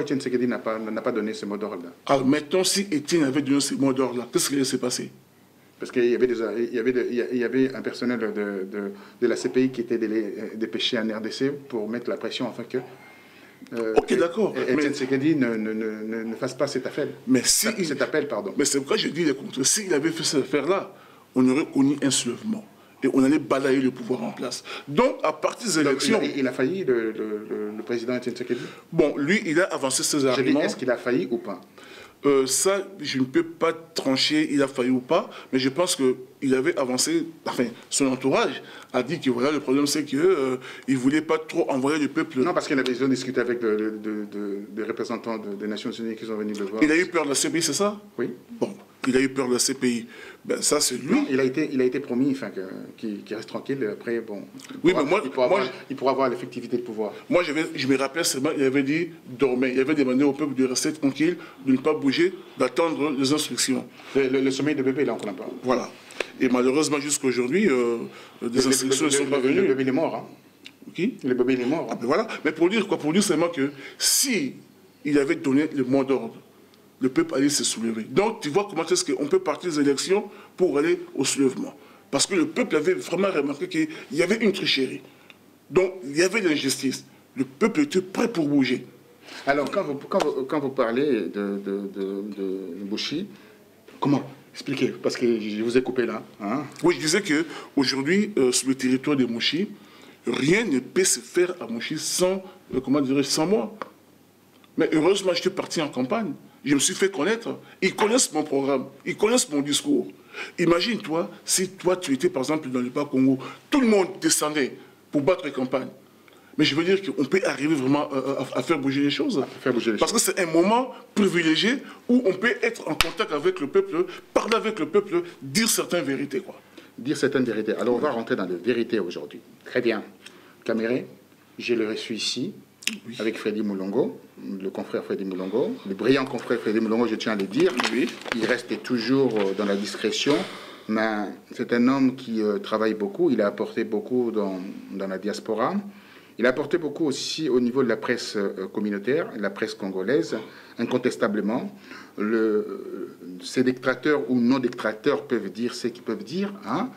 Étienne Tshisekedi n'a pas donné ce mot d'ordre-là? Alors maintenant, si Étienne avait donné ce mot d'ordre-là, qu'est-ce qui s'est passé? Parce qu'il y avait un personnel de la CPI qui était dépêché en RDC pour mettre la pression afin que ok, d'accord. Étienne Tshisekedi ne fasse pas cet appel. Cet appel, pardon. Mais c'est pourquoi je dis les contre. S'il avait fait cette affaire-là, on aurait connu un soulèvement. Et on allait balayer le pouvoir en place. Donc, à partir des élections... Il a failli, le président Étienne Tshisekedi? Bon, lui, il a avancé ses arguments. Est-ce qu'il a failli ou pas? Ça, je ne peux pas trancher, il a failli ou pas, mais je pense qu'il avait avancé, enfin, son entourage a dit que voilà, le problème c'est qu'il ne voulait pas trop envoyer le peuple. Non, parce qu'il a discuté avec des représentants des Nations Unies qui sont venus le voir. Il a eu peur de la CPI, c'est ça? Oui. Bon, il a eu peur de la CPI. Ben, ça, c'est lui. Non, il a été promis, enfin, qu'il reste tranquille. Après, bon, il pourra avoir l'effectivité de pouvoir. Moi, je me rappelle seulement, il avait dit dormez. Il avait demandé au peuple de rester tranquille, de ne pas bouger, d'attendre les instructions. Le sommeil de bébé, là, on ne pas. Voilà. Et malheureusement, jusqu'à aujourd'hui, des instructions ne sont pas venues. Le bébé, il est mort. Hein. Qui? Le bébé, il est mort. Ah, ben voilà. Mais pour dire quoi? Pour dire seulement que si il avait donné le mot d'ordre, le peuple allait se soulever. Donc, tu vois comment est-ce qu'on peut partir des élections pour aller au soulèvement. Parce que le peuple avait vraiment remarqué qu'il y avait une tricherie. Donc, il y avait de l'injustice. Le peuple était prêt pour bouger. Alors, quand vous parlez de Mouchi, comment? Expliquez, parce que je vous ai coupé là. Hein? Oui, je disais qu'aujourd'hui, sur le territoire de Mouchi, rien ne peut se faire à Mouchi sans moi. Mais heureusement, j'étais parti en campagne. Je me suis fait connaître. Ils connaissent mon programme. Ils connaissent mon discours. Imagine-toi, si toi, tu étais, par exemple, dans le Bas-Congo, tout le monde descendait pour battre les campagnes. Mais je veux dire qu'on peut arriver vraiment à faire bouger les choses. Parce que c'est un moment privilégié où on peut être en contact avec le peuple, parler avec le peuple, dire certaines vérités, quoi. Dire certaines vérités. Alors, on va rentrer dans les vérités aujourd'hui. Très bien. Caméré, je le reçu ici, oui, avec Freddy Moulongo, le confrère Freddy Moulongo, le brillant confrère Freddy Moulongo, je tiens à le dire. Oui. Il reste toujours dans la discrétion, mais c'est un homme qui travaille beaucoup. Il a apporté beaucoup dans la diaspora. Il a apporté beaucoup aussi au niveau de la presse communautaire, la presse congolaise, incontestablement. Ces détracteurs ou non-détracteurs peuvent dire ce qu'ils peuvent dire. Hein.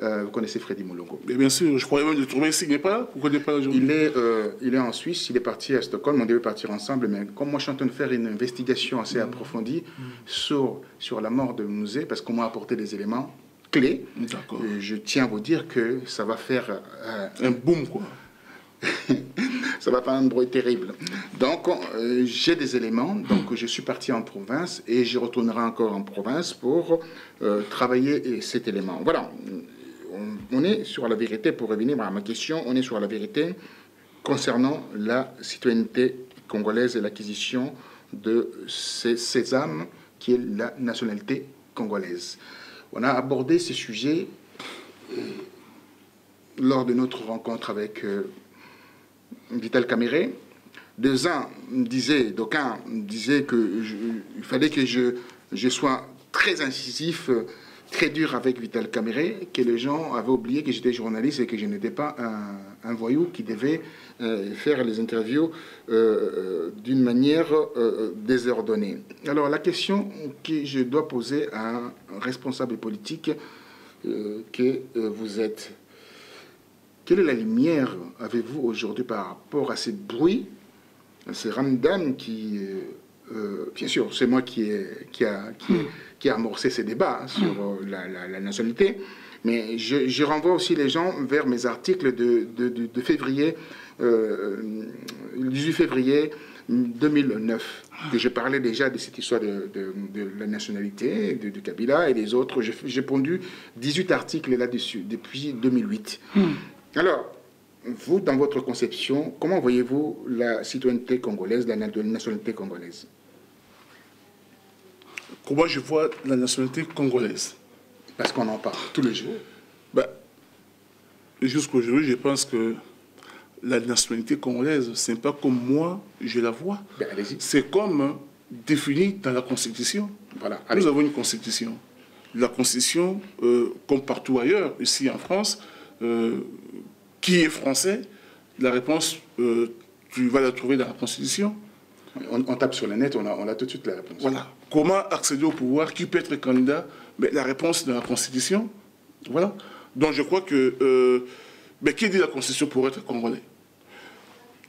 Vous connaissez Freddy Moulongo? Mais bien sûr, je croyais même le trouver ici, il n'est pas là. Vous ne connaissez pas aujourd'hui? Il est en Suisse, il est parti à Stockholm, on devait partir ensemble, mais comme moi je suis en train de faire une investigation assez approfondie sur la mort de Mouzé, parce qu'on m'a apporté des éléments clés, je tiens à vous dire que ça va faire un boom, quoi. Ça va faire un bruit terrible. Donc, j'ai des éléments. Donc, je suis parti en province et je retournerai encore en province pour travailler cet élément. Voilà. On est sur la vérité, pour revenir à ma question, on est sur la vérité concernant la citoyenneté congolaise et l'acquisition de ces sésames qui est la nationalité congolaise. On a abordé ces sujets lors de notre rencontre avec Vital Kamerhe. D'aucuns disaient qu'il fallait que je sois très incisif, très dur avec Vital Kamerhe, que les gens avaient oublié que j'étais journaliste et que je n'étais pas un voyou qui devait faire les interviews d'une manière désordonnée. Alors la question que je dois poser à un responsable politique que vous êtes, quelle est la lumière avez-vous aujourd'hui par rapport à ces bruits, à ces ramdams qui... bien sûr, c'est moi qui a amorcé ces débats sur la nationalité, mais je renvoie aussi les gens vers mes articles de février, le 18 février 2009, que je parlais déjà de cette histoire de la nationalité, de Kabila et des autres. J'ai pondu 18 articles là-dessus depuis 2008. Alors, vous, dans votre conception, comment voyez-vous la citoyenneté congolaise, la nationalité congolaise? Comment je vois la nationalité congolaise? Parce qu'on en parle tous les jours. Jusqu'aujourd'hui, je pense que la nationalité congolaise, ce n'est pas comme moi, je la vois. C'est comme défini dans la Constitution. Voilà. Nous avons une Constitution. La Constitution, comme partout ailleurs, ici en France, qui est français? La réponse, tu vas la trouver dans la Constitution. On tape sur le net, on a tout de suite la réponse. Voilà. Comment accéder au pouvoir? Qui peut être candidat? Mais la réponse dans la Constitution. Voilà. Donc je crois que... qui dit la Constitution pour être congolais?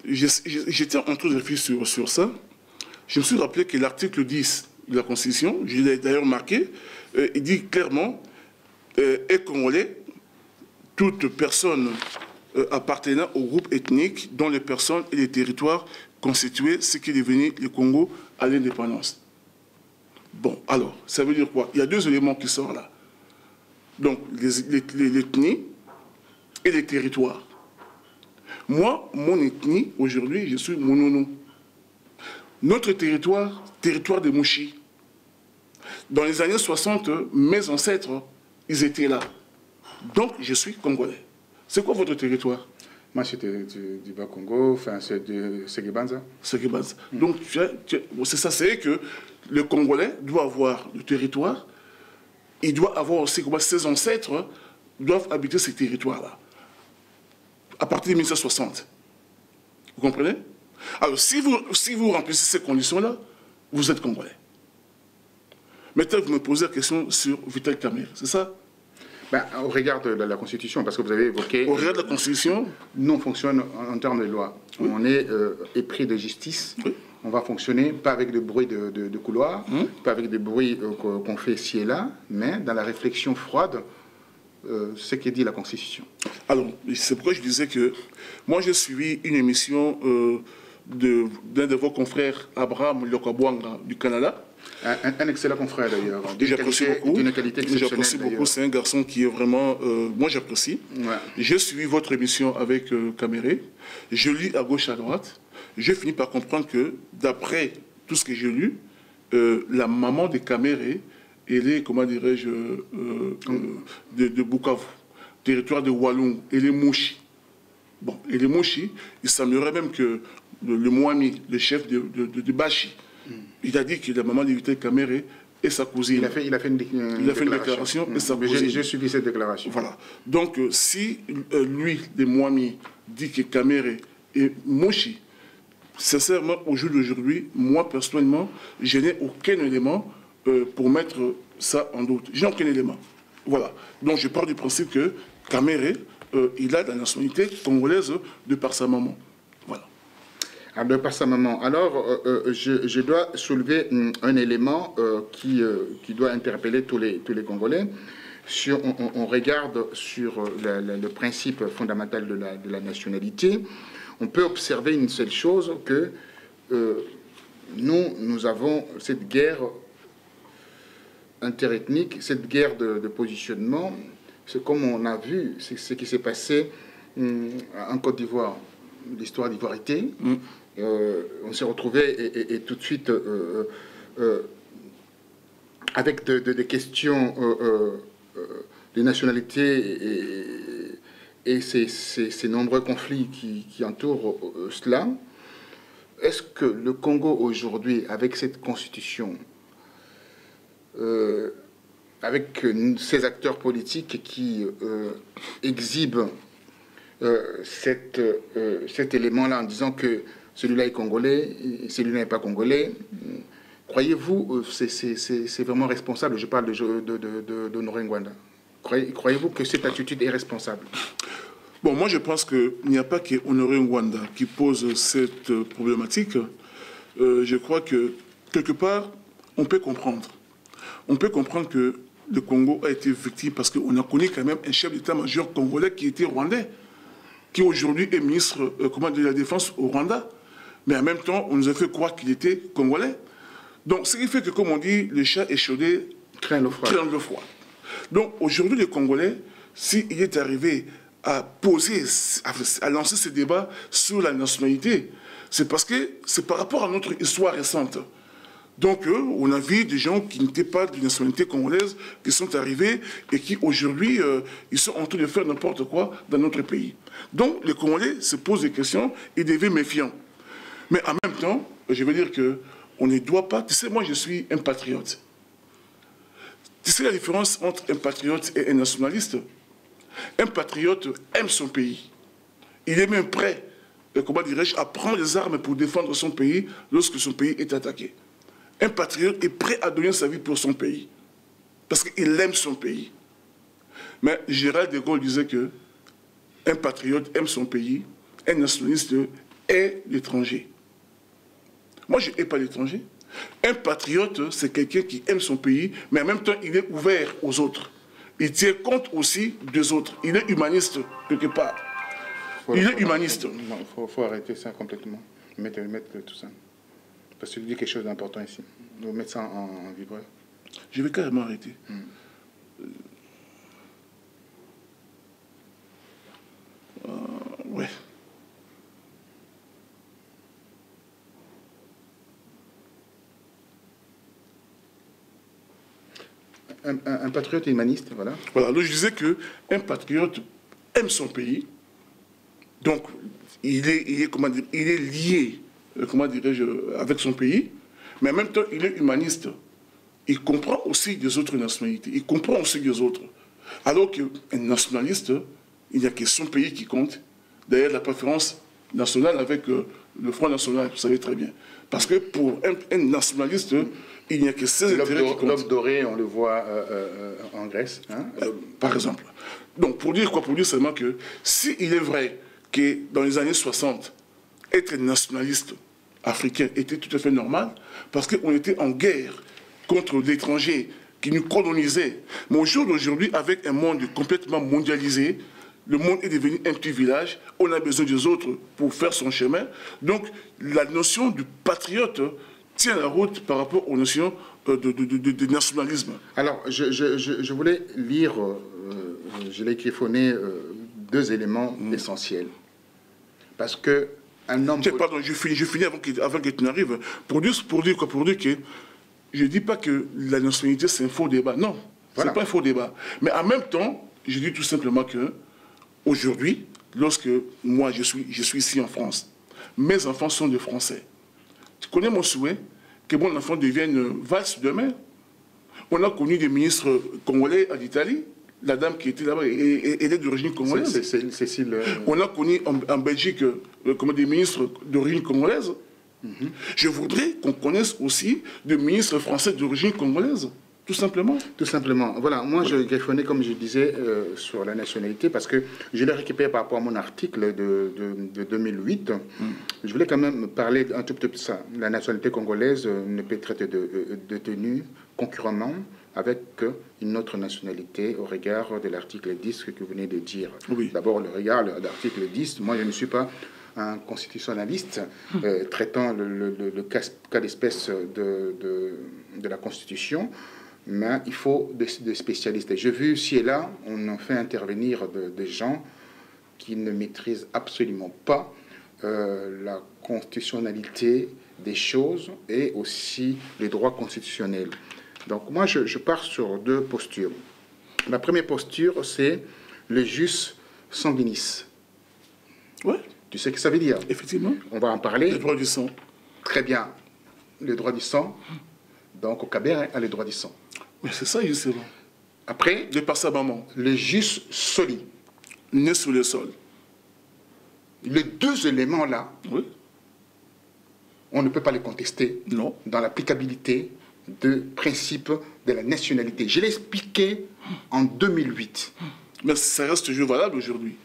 J'étais en train de réfléchir sur ça. Je me suis rappelé que l'article 10 de la Constitution, je l'ai d'ailleurs marqué, il dit clairement est congolais toute personne appartenant au groupe ethnique dont les personnes et les territoires constituaient ce qui est devenu le Congo à l'indépendance. Bon, alors, ça veut dire quoi? Il y a deux éléments qui sortent là. Donc, l'ethnie et les territoires. Moi, mon ethnie, aujourd'hui, je suis Monono. Notre territoire, territoire de Mouchi. Dans les années 60, mes ancêtres, ils étaient là. Donc, je suis congolais. C'est quoi votre territoire? Moi, c'était du Bas-Congo, enfin, c'est de Séguébanza. Séguébanza. Donc, c'est ça, c'est que le Congolais doit avoir le territoire, il doit avoir aussi, comment ses ancêtres doivent habiter ces territoires-là, à partir de 1960. Vous comprenez? Alors, si vous remplissez ces conditions-là, vous êtes Congolais. Maintenant, vous me posez la question sur Vital Kamerhe, c'est ça? Au regard de la Constitution, parce que vous avez évoqué... Au regard de la Constitution, nous, on fonctionne en termes de loi. Oui. On est épris de justice. Oui. On va fonctionner, pas avec des bruits de couloir, pas avec des bruits qu'on fait ici et là, mais dans la réflexion froide, ce qui dit la Constitution. Alors, c'est pourquoi je disais que moi, j'ai suivi une émission d'un de vos confrères, Abraham Lokabwanga du Canada. Un excellent confrère d'ailleurs, J'apprécie beaucoup. D'une qualité exceptionnelle. J'apprécie beaucoup, c'est un garçon qui est vraiment... moi j'apprécie. Ouais. J'ai suivi votre émission avec Caméré. Je lis à gauche, à droite. J'ai fini par comprendre que, d'après tout ce que j'ai lu, la maman de Caméré, elle est, comment dirais-je, de Bukavu, territoire de Walungu, elle est Mouchi. Bon, elle est Mouchi, il semblerait même que le Mwami, le chef de Bachi, il a dit que la maman de Caméré et sa cousine. Il a fait une déclaration et sa cousine. J'ai suivi cette déclaration. Voilà. Donc, si lui, le Mwami, dit que Caméré est Mouchi, sincèrement, au jour d'aujourd'hui, moi, personnellement, je n'ai aucun élément pour mettre ça en doute. Je n'ai aucun élément. Voilà. Donc, je pars du principe que Caméré, il a la nationalité congolaise de par sa maman. Voilà. De par sa maman. Alors, je dois soulever un élément qui doit interpeller tous les Congolais. On regarde sur le principe fondamental de la nationalité. On peut observer une seule chose, que nous avons cette guerre interethnique, cette guerre de positionnement. C'est comme on a vu, c'est ce qui s'est passé en Côte d'Ivoire. L'histoire d'Ivoire était. On s'est retrouvé et tout de suite avec des questions de nationalité et ces nombreux conflits qui entourent cela. Est-ce que le Congo aujourd'hui, avec cette constitution, avec ces acteurs politiques qui exhibent cet élément-là en disant que celui-là est congolais, celui-là n'est pas congolais, croyez-vous c'est vraiment responsable? Je parle d'Honoré Ngwanda. Croyez-vous que cette attitude est responsable? Bon, moi je pense qu'il n'y a pas qu'Honoré Ngwanda qui pose cette problématique. Je crois que quelque part, on peut comprendre. On peut comprendre que le Congo a été victime parce qu'on a connu quand même un chef d'état-major congolais qui était rwandais, qui aujourd'hui est ministre de la Défense au Rwanda. Mais en même temps, on nous a fait croire qu'il était congolais. Donc, ce qui fait que, comme on dit, le chat échaudé craint le froid. Donc, aujourd'hui, les Congolais, s'il est arrivé à poser, à lancer ce débat sur la nationalité, c'est parce que c'est par rapport à notre histoire récente. Donc, on a vu des gens qui n'étaient pas de nationalité congolaise, qui sont arrivés et qui, aujourd'hui, ils sont en train de faire n'importe quoi dans notre pays. Donc, les Congolais se posent des questions et deviennent méfiants. Mais en même temps, je veux dire qu'on ne doit pas... Tu sais, moi, je suis un patriote. Tu sais la différence entre un patriote et un nationaliste? Un patriote aime son pays. Il est même prêt, comment dirais-je, à prendre les armes pour défendre son pays lorsque son pays est attaqué. Un patriote est prêt à donner sa vie pour son pays. Parce qu'il aime son pays. Mais Gérald de Gaulle disait que un patriote aime son pays, un nationaliste est l'étranger. Moi, je n'ai pas l'étranger. Un patriote, c'est quelqu'un qui aime son pays, mais en même temps, il est ouvert aux autres. Il tient compte aussi des autres. Il est humaniste, quelque part. Il est humaniste. Non, il faut arrêter ça complètement. Mettre tout ça. Parce que tu dis quelque chose d'important ici. Nous mettre ça en vibreur. Je vais carrément arrêter. Ouais. Un patriote humaniste, voilà. Voilà, donc je disais qu'un patriote aime son pays, donc il est lié, comment dirais-je, avec son pays, mais en même temps, il est humaniste. Il comprend aussi des autres nationalités, il comprend aussi des autres. Alors qu'un nationaliste, il n'y a que son pays qui compte. D'ailleurs, la préférence nationale avec le Front National, vous savez très bien. Parce que pour un nationaliste, il n'y a que ses intérêts qui comptent. L'œuf doré, on le voit en Grèce. Hein, par exemple. Donc, pour dire quoi? Pour dire seulement que s'il est vrai que dans les années 60, être nationaliste africain était tout à fait normal, parce qu'on était en guerre contre l'étranger qui nous colonisait. Mais au jour d'aujourd'hui, avec un monde complètement mondialisé, Le monde est devenu un petit village. On a besoin des autres pour faire son chemin. Donc, la notion du patriote tient la route par rapport aux notions de nationalisme. Alors, je voulais lire, je l'ai griffonné, deux éléments essentiels. Parce que un homme... Pardon, je finis avant que tu n'arrives. Pour dire que je ne dis pas que la nationalité, c'est un faux débat. Non, voilà. Ce n'est pas un faux débat. Mais en même temps, je dis tout simplement que aujourd'hui, lorsque moi, je suis ici en France, mes enfants sont des Français. Tu connais mon souhait que mon enfant devienne valse demain. On a connu des ministres congolais en Italie. La dame qui était là-bas, elle est d'origine congolaise. Cécile. On a connu en Belgique des ministres d'origine congolaise. Je voudrais qu'on connaisse aussi des ministres français d'origine congolaise. Tout simplement. Tout simplement. Voilà, moi je griffonnais, comme je disais, sur la nationalité, parce que je l'ai récupéré par rapport à mon article de 2008. Je voulais quand même parler un tout petit peu de ça. La nationalité congolaise ne peut être détenue concurremment avec une autre nationalité au regard de l'article 10 que vous venez de dire. Oui. D'abord, le regard de l'article 10, moi je ne suis pas un constitutionnaliste traitant le cas d'espèce de la Constitution, mais il faut des spécialistes. Et j'ai vu ici et là, on en fait intervenir des gens qui ne maîtrisent absolument pas la constitutionnalité des choses et aussi les droits constitutionnels. Donc moi, je pars sur deux postures. La première posture, c'est le jus sanguinis. Ouais. Tu sais ce que ça veut dire? Effectivement. On va en parler. Le droit du sang. Très bien. Le droit du sang. Donc, au Kabé a le droit du sang. Mais c'est ça, justement. Après, de par sa maman. Le jus soli. Né sous le sol. Les deux éléments-là, oui, on ne peut pas les contester. Non. Dans l'applicabilité du principe de la nationalité. Je l'ai expliqué en 2008. Mais ça reste toujours valable aujourd'hui.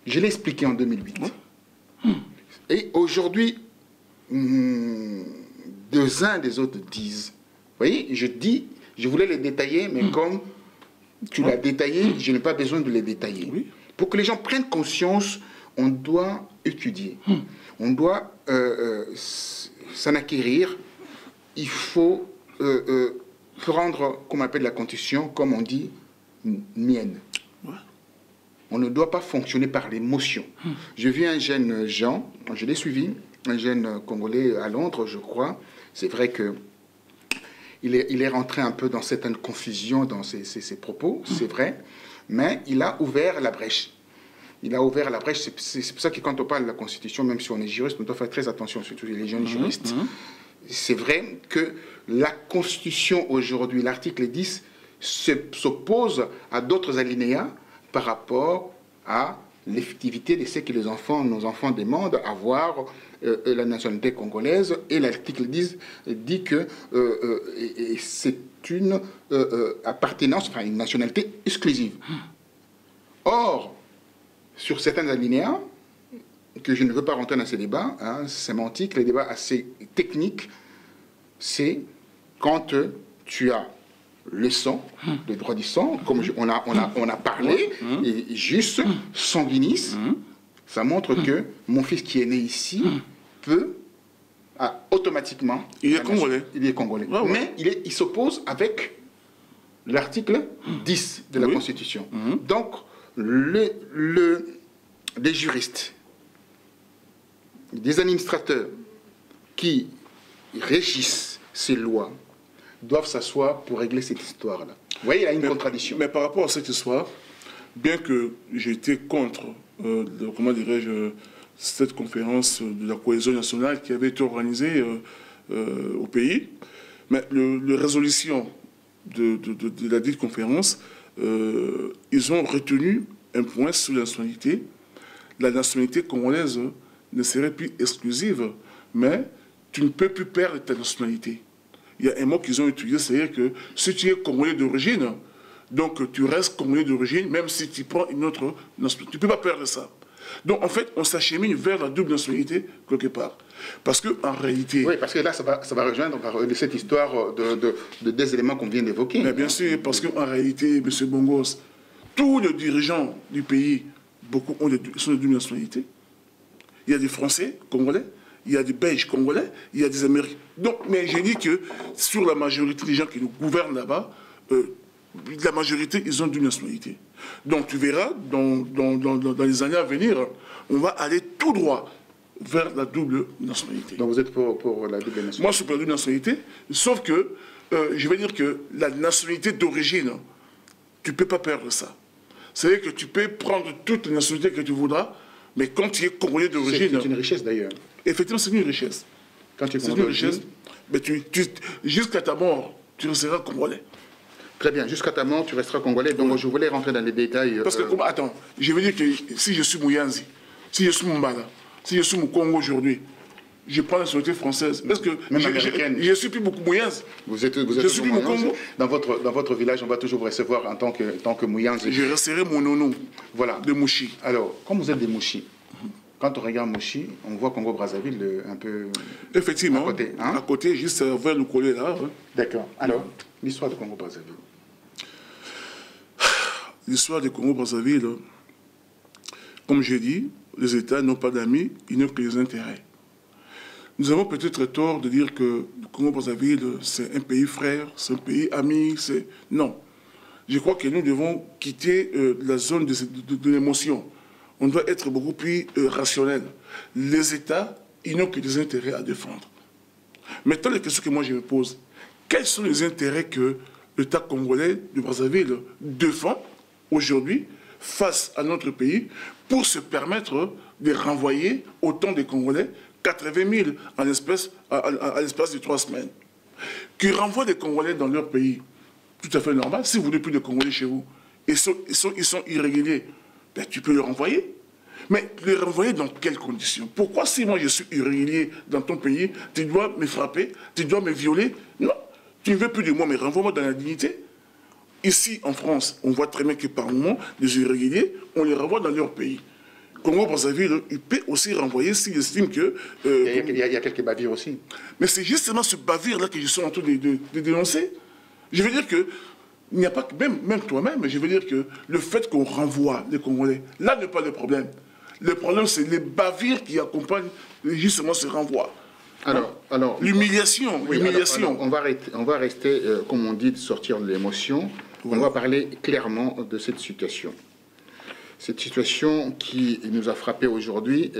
Je l'ai expliqué en 2008. Et aujourd'hui, des uns des autres disent. Vous voyez, je voulais les détailler, mais comme tu l'as détaillé, je n'ai pas besoin de les détailler. Oui. Pour que les gens prennent conscience, on doit étudier. On doit s'en acquérir. Il faut prendre, comme on appelle la Constitution, comme on dit, mienne. On ne doit pas fonctionner par l'émotion. J'ai vu un jeune Jean, je l'ai suivi, un jeune Congolais à Londres, je crois. C'est vrai que il est rentré un peu dans certaines confusions dans ses propos, c'est vrai, mais il a ouvert la brèche. Il a ouvert la brèche. C'est pour ça que quand on parle de la Constitution, même si on est juriste, on doit faire très attention, surtout les jeunes juristes. C'est vrai que la Constitution aujourd'hui, l'article 10, s'oppose à d'autres alinéas par rapport à l'effectivité de ce que nos enfants demandent, avoir la nationalité congolaise. Et l'article 10 dit que c'est une appartenance, enfin une nationalité exclusive. Or, sur certains alinéas, que je ne veux pas rentrer dans ces débats sémantiques, les débats assez techniques, c'est quand tu as le sang, le droit du sang, comme on a parlé, et juste sanguinis, ça montre que mon fils qui est né ici peut automatiquement... Il est congolais. Il est congolais. Ouais, ouais. Mais il s'oppose avec l'article 10 de la Constitution. Donc, des juristes, des administrateurs qui régissent ces lois doivent s'asseoir pour régler cette histoire-là. Vous voyez, il y a une contradiction. Mais par rapport à cette histoire, bien que j'étais contre, comment dirais-je, cette conférence de la cohésion nationale qui avait été organisée au pays, mais la résolution de la dite conférence, ils ont retenu un point sur la nationalité. La nationalité congolaise ne serait plus exclusive, mais tu ne peux plus perdre ta nationalité. Il y a un mot qu'ils ont utilisé, c'est-à-dire que si tu es congolais d'origine, donc tu restes congolais d'origine, même si tu prends une autre nationalité, tu ne peux pas perdre ça. Donc en fait, on s'achemine vers la double nationalité quelque part. Parce qu'en réalité... Oui, parce que là, ça va rejoindre cette histoire des éléments qu'on vient d'évoquer. Mais bien sûr, parce qu'en réalité, M. Bongos, tous les dirigeants du pays beaucoup sont de double nationalité. Il y a des Français, Congolais, il y a des Belges, Congolais, il y a des Américains. Donc, mais j'ai dit que sur la majorité des gens qui nous gouvernent là-bas, la majorité, ils ont double nationalité. Donc tu verras, dans les années à venir, on va aller tout droit vers la double nationalité. Donc vous êtes pour la double nationalité? Moi, je suis pour la double nationalité, sauf que je vais dire que la nationalité d'origine, tu ne peux pas perdre ça. C'est-à-dire que tu peux prendre toute la nationalité que tu voudras, mais quand tu es Congolais d'origine... C'est une richesse d'ailleurs. Effectivement, c'est une richesse. Quand tu es Congolais d'origine, mais jusqu'à ta mort, tu resteras Congolais. Très bien, jusqu'à ta mort, tu resteras Congolais. Donc je voulais rentrer dans les détails. Parce que, attends, je veux dire que si je suis Mouyanzi, si je suis Mumbala, si je suis Mukongo aujourd'hui, je prends la nationalité française. Parce que je suis plus beaucoup Mouyanzi. Vous êtes je suis plus Mukongo. Dans votre village, on va toujours vous recevoir en tant que Mouyanzi. Je resterai mon nono. Voilà. De Mouchi. Alors, comme vous êtes des Mouchi, quand on regarde Mouchi, on voit Congo-Brazzaville un peu... Effectivement, à côté, hein? À côté, juste vers le collet là. Hein. D'accord. Alors, l'histoire de Congo-Brazzaville. L'histoire du Congo-Brazzaville, comme j'ai dit, les États n'ont pas d'amis, ils n'ont que les intérêts. Nous avons peut-être tort de dire que le Congo-Brazzaville, c'est un pays frère, c'est un pays ami, c'est... Non. Je crois que nous devons quitter la zone de l'émotion. On doit être beaucoup plus rationnel. Les États, ils n'ont que des intérêts à défendre. Maintenant, les questions que moi je me pose, quels sont les intérêts que l'État congolais de Brazzaville défend aujourd'hui face à notre pays pour se permettre de renvoyer autant de Congolais, 80 000 à l'espace de 3 semaines, qui renvoient des Congolais dans leur pays? Tout à fait normal. Si vous voulez plus de Congolais chez vous, ils sont irréguliers, ben, tu peux les renvoyer. Mais les renvoyer dans quelles conditions? Pourquoi si moi je suis irrégulier dans ton pays, tu dois me frapper, tu dois me violer? Non, tu ne veux plus de moi, mais renvoie-moi dans la dignité. Ici, en France, on voit très bien que par moment, les irréguliers, on les renvoie dans leur pays. Congo-Brazzaville, il peut aussi renvoyer s'il estime que... il y a quelques bavires aussi. Mais c'est justement ce bavire-là que je suis en train de dénoncer. Je veux dire que, il n'y a pas que, même toi-même, je veux dire que le fait qu'on renvoie les Congolais, là n'est pas le problème. Le problème, c'est les bavires qui accompagnent justement ce renvoi. Alors, l'humiliation. Oui, l'humiliation. On va rester, comme on dit, de sortir de l'émotion. Voilà. On va parler clairement de cette situation. Cette situation qui nous a frappés aujourd'hui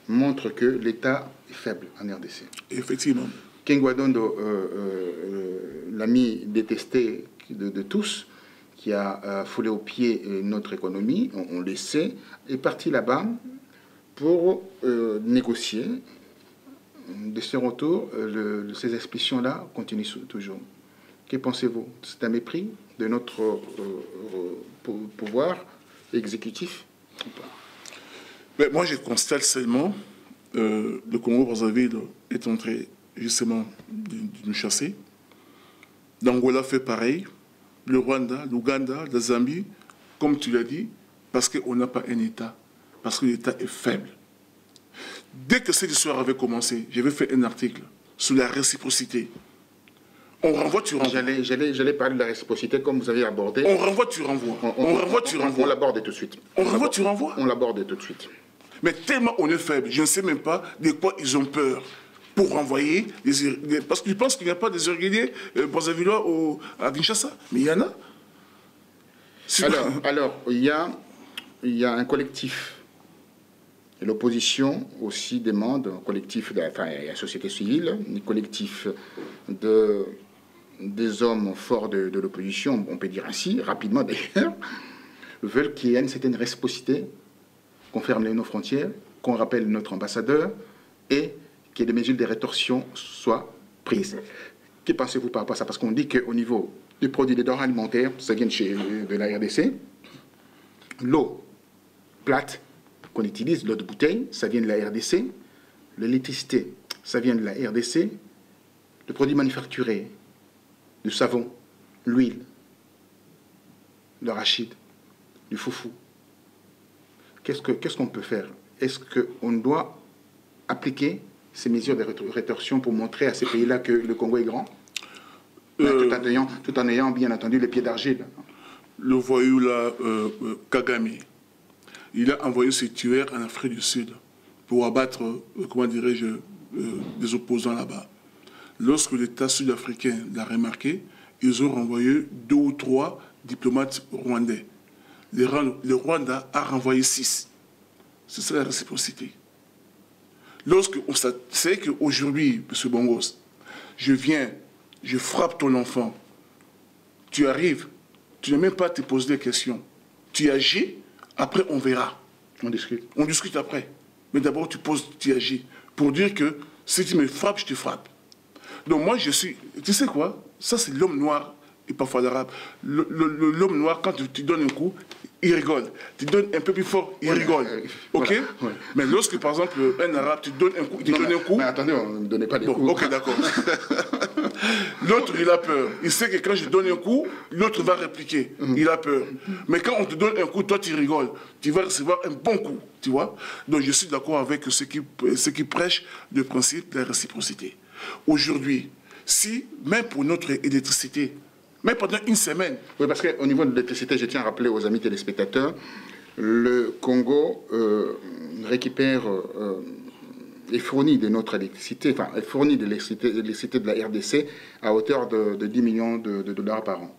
montre que l'État est faible en RDC. Effectivement. Kengwadondo, l'ami détesté de tous, qui a foulé au pied notre économie, on le sait, est parti là-bas pour négocier. De ce retour, ces expulsions-là continuent toujours. Que pensez-vous? C'est un mépris de notre pouvoir exécutif ou pas? Mais moi, je constate seulement le Congo-Brazzaville est en train justement de nous chasser. L'Angola fait pareil. Le Rwanda, l'Ouganda, la Zambie, comme tu l'as dit, parce qu'on n'a pas un État, parce que l'État est faible. Dès que cette histoire avait commencé, j'avais fait un article sur la réciprocité. On renvoie, tu renvoies. J'allais parler de la réciprocité comme vous avez abordé. On renvoie, tu renvoies. On renvoie, tu renvoies. On l'aborde tout de suite. On renvoie, tu renvoies. On l'aborde tout de suite. Mais tellement on est faible, je ne sais même pas de quoi ils ont peur pour renvoyer parce qu'ils pensent qu'il n'y a pas des irréguliers brazzavillois à Kinshasa. Mais il y en a. Alors, il y a un collectif. Et l'opposition aussi demande, un collectif, enfin, il y a la société civile, un collectif des hommes forts de l'opposition, on peut dire ainsi, rapidement d'ailleurs, veulent qu'il y ait une certaine réciprocité, qu'on ferme nos frontières, qu'on rappelle notre ambassadeur et que des mesures de rétorsion soient prises. Que pensez-vous par rapport à ça? Parce qu'on dit qu'au niveau des produits des denrées alimentaires, ça vient de la RDC, l'eau plate qu'on utilise, l'eau de bouteille, ça vient de la RDC, l'électricité, ça vient de la RDC, le produit manufacturé, du savon, l'huile, l'arachide, du foufou. Qu'est-ce qu'on peut faire? Est-ce qu'on doit appliquer ces mesures de rétorsion pour montrer à ces pays-là que le Congo est grand, tout en ayant bien entendu les pieds d'argile? Le voyou là, Kagame, il a envoyé ses tueurs en Afrique du Sud pour abattre, comment dirais-je, des opposants là-bas. Lorsque l'État sud-africain l'a remarqué, ils ont renvoyé 2 ou 3 diplomates rwandais. Le Rwanda a renvoyé 6. C'est ça la réciprocité. Lorsqu'on sait qu'aujourd'hui, M. Bongos, je viens, je frappe ton enfant, tu arrives, tu n'as même pas à te poser des questions. Tu agis, après on verra. On discute. On discute après. Mais d'abord tu agis. Pour dire que si tu me frappes, je te frappe. Donc moi je suis, tu sais quoi, ça c'est l'homme noir et parfois l'arabe. L'homme noir, quand tu donnes un coup, il rigole. Tu donnes un peu plus fort, il rigole. Ok voilà, ouais. Mais lorsque, par exemple, un arabe, tu donnes un coup, il te donne un coup. Mais attendez, on ne me donnait pas des coups. Ok, d'accord. L'autre, il a peur. Il sait que quand je donne un coup, l'autre va répliquer. Il a peur. Mais quand on te donne un coup, toi, tu rigoles. Tu vas recevoir un bon coup. Tu vois? Donc, je suis d'accord avec ceux qui prêchent le principe de la réciprocité. Aujourd'hui, si, même pour notre électricité, même pendant une semaine. Oui, parce qu'au niveau de l'électricité, je tiens à rappeler aux amis téléspectateurs, le Congo récupère et fournit de notre électricité, enfin, fournit de l'électricité de la RDC à hauteur de 10 millions de dollars par an.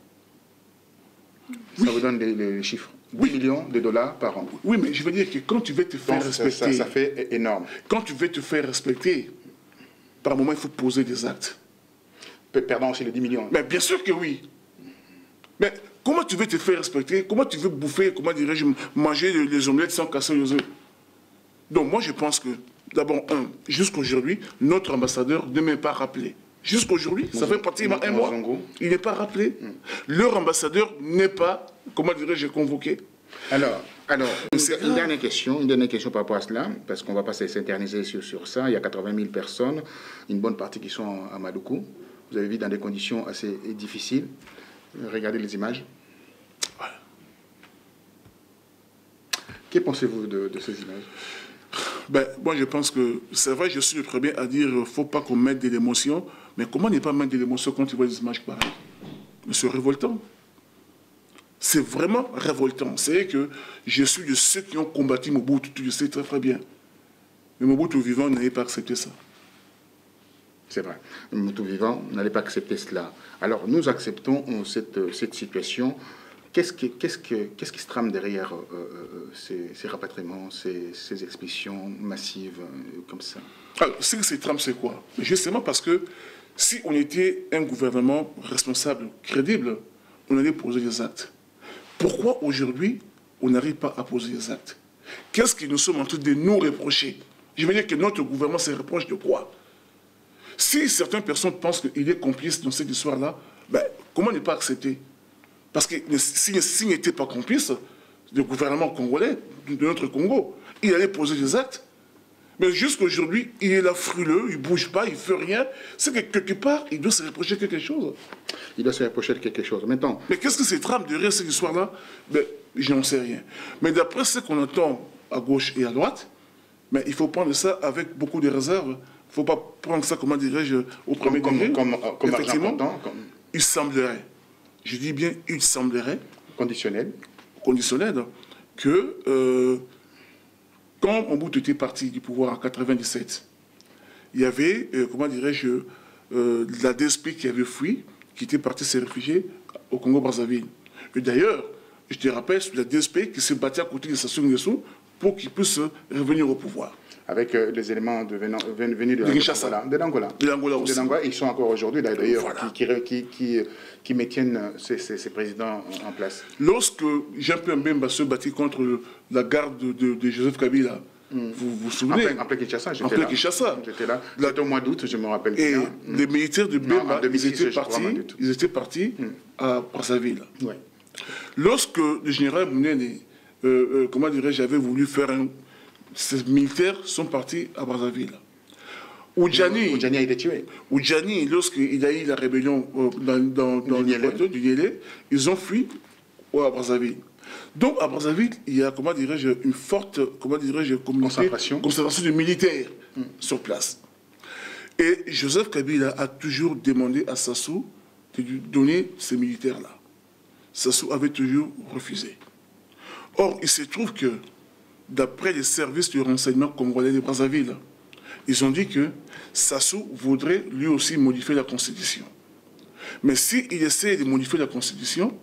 Oui. Ça vous donne les chiffres. 10 millions de dollars par an. Oui, mais je veux dire que quand tu veux te faire respecter... Ça fait énorme. Quand tu veux te faire respecter, par moment, il faut poser des actes. Perdant aussi les 10 millions. Mais bien sûr que oui. Mais comment tu veux te faire respecter? Comment tu veux bouffer, comment dirais-je, manger les omelettes sans casser les œufs? Donc moi je pense que, d'abord, jusqu'à aujourd'hui, notre ambassadeur ne m'est pas rappelé. Jusqu'à aujourd'hui, ça fait pratiquement un mois, il n'est pas rappelé. Leur ambassadeur n'est pas, comment dirais-je, convoqué. Alors une dernière question par rapport à cela, parce qu'on ne va pas s'éterniser sur ça. Il y a 80 000 personnes, une bonne partie qui sont à Maluku. Vous avez vu dans des conditions assez difficiles. Regardez les images. Voilà. Que pensez-vous de ces images? Ben, moi, je pense que c'est vrai, je suis le premier à dire qu'il ne faut pas qu'on mette de l'émotion. Mais comment ne pas mettre de l'émotion quand tu vois des images pareilles? Mais c'est révoltant. C'est vraiment révoltant. C'est que je suis de ceux qui ont combattu Mobutu, tu le sais très très bien. Mais Mobutu vivant n'avait pas accepté ça. C'est vrai. Mobutu vivant n'allait pas accepter cela. Alors, nous acceptons cette situation. Qu'est-ce qui se trame derrière ces rapatriements, ces expulsions massives comme ça? Alors, ce qui se trame, c'est quoi? Justement parce que si on était un gouvernement responsable, crédible, on allait poser des actes. Pourquoi aujourd'hui, on n'arrive pas à poser des actes? Qu'est-ce que nous sommes en train de nous reprocher? Je veux dire que notre gouvernement se reproche de quoi? Si certaines personnes pensent qu'il est complice dans cette histoire-là, ben, comment ne pas accepter? Parce que s'il n'était pas complice, le gouvernement congolais, de notre Congo, il allait poser des actes. Mais jusqu'à aujourd'hui, il est là frileux, il ne bouge pas, il ne fait rien. C'est que quelque part, il doit se reprocher quelque chose. Il doit se reprocher quelque chose. Maintenant. Mais qu'est-ce que c'est trame derrière cette histoire-là? Ben, je n'en sais rien. Mais d'après ce qu'on entend à gauche et à droite, ben, il faut prendre ça avec beaucoup de réserves. Il ne faut pas prendre ça, comment dirais-je, au premier degré. Comme effectivement, comme... il semblerait, je dis bien il semblerait, conditionnel, que quand Mobutu était parti du pouvoir en 1997, il y avait, comment dirais-je, la DSP qui avait fui, qui était partie se réfugier au Congo-Brazzaville. Et d'ailleurs, je te rappelle, c'est la DSP qui s'est battue à côté de Sassou Nguesso pour qu'il puisse revenir au pouvoir. Avec les éléments venus de Kinshasa. De l'Angola. De l'Angola aussi. Ils sont encore aujourd'hui, d'ailleurs, voilà. qui maintiennent ces présidents en place. Lorsque Jean-Pierre Mbemba se battit contre la garde de Joseph Kabila, vous vous souvenez? En plein Kinshasa, j'étais là. J'étais là. C'était au mois d'août, je me rappelle bien. Et les militaires de Mbemba, ils étaient partis à Brazzaville. Ouais. Lorsque le général Mounene, comment dirais-je, avait voulu faire ces militaires sont partis à Brazzaville. Oudjani a été tué. Oudjani, lorsqu'il y a eu la rébellion dans le du Niélé, ils ont fui à Brazzaville. Donc à Brazzaville, il y a, comment dirais-je, une forte, comment dirais-je, concentration de militaires sur place. Et Joseph Kabila a toujours demandé à Sassou de lui donner ces militaires-là. Sassou avait toujours refusé. Or, il se trouve que d'après les services de renseignement congolais de Brazzaville, ils ont dit que Sassou voudrait lui aussi modifier la Constitution. Mais s'il essaie de modifier la Constitution,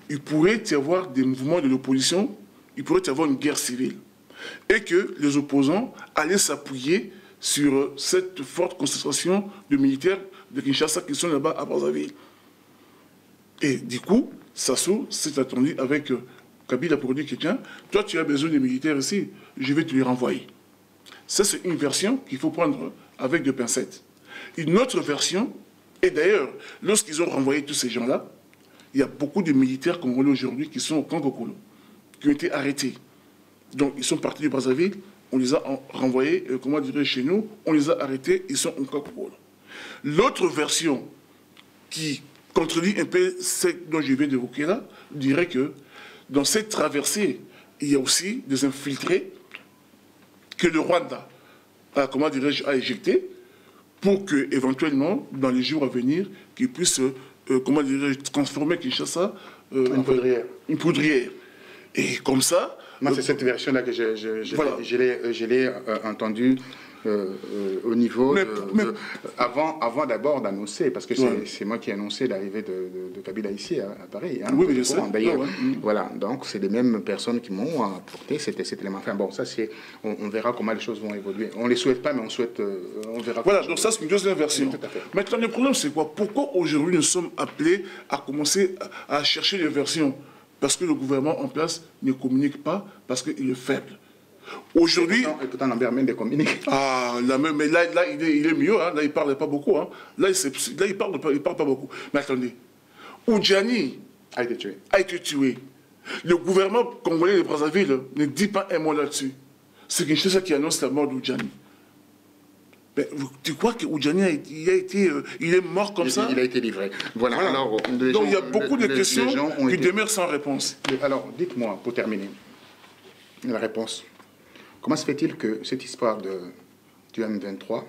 il pourrait y avoir des mouvements de l'opposition, il pourrait y avoir une guerre civile. Et que les opposants allaient s'appuyer sur cette forte concentration de militaires de Kinshasa qui sont là-bas à Brazzaville. Et du coup, Sassou s'est attendu avec Kabila pour dire que tiens, toi tu as besoin de militaires ici, je vais te les renvoyer. Ça c'est une version qu'il faut prendre avec des pincettes. Une autre version, et d'ailleurs, lorsqu'ils ont renvoyé tous ces gens-là, il y a beaucoup de militaires congolais aujourd'hui qui sont au Congo-Kolo, qui ont été arrêtés. Donc ils sont partis du Brazzaville, on les a renvoyés, comment dirais-je, chez nous, on les a arrêtés, ils sont au Congo-Kolo. L'autre version qui contredit un peu ce dont je viens d'évoquer là, dirait que dans cette traversée, il y a aussi des infiltrés que le Rwanda a, comment dirais-je, a éjectés pour que, éventuellement, dans les jours à venir, qu'ils puissent, comment dirais-je, transformer Kinshasa une poudrière. Une poudrière. Et comme ça... Moi, c'est cette version-là que je l'ai entendue au niveau avant d'abord d'annoncer, parce que c'est moi qui ai annoncé l'arrivée de Kabila ici à Paris. Hein, oui, mais je sais. D'ailleurs, voilà, donc c'est les mêmes personnes qui m'ont apporté cet élément. Enfin bon, ça c'est, on verra comment les choses vont évoluer. On ne les souhaite pas, mais on verra. Voilà, donc ça c'est une deuxième version. Tout à fait. Maintenant, le problème c'est quoi? Pourquoi aujourd'hui nous sommes appelés à commencer à chercher les versions? Parce que le gouvernement en place ne communique pas, parce qu'il est faible. Aujourd'hui... Et pourtant Lambert Mende communique. Ah, mais là il est mieux, hein. Là il ne parle pas beaucoup. Hein. Là il ne parle pas beaucoup. Mais attendez, Oudjani a été tué. Le gouvernement congolais de Brazzaville ne dit pas un mot là-dessus. C'est Kinshasa qui annonce la mort d'Oudjani. Mais tu crois que Oudjani il est mort comme ça? Il a été livré. Voilà. Alors, donc il y a beaucoup de questions qui demeurent sans réponse. Alors, dites-moi, pour terminer, la réponse. Comment se fait-il que cette histoire du M23,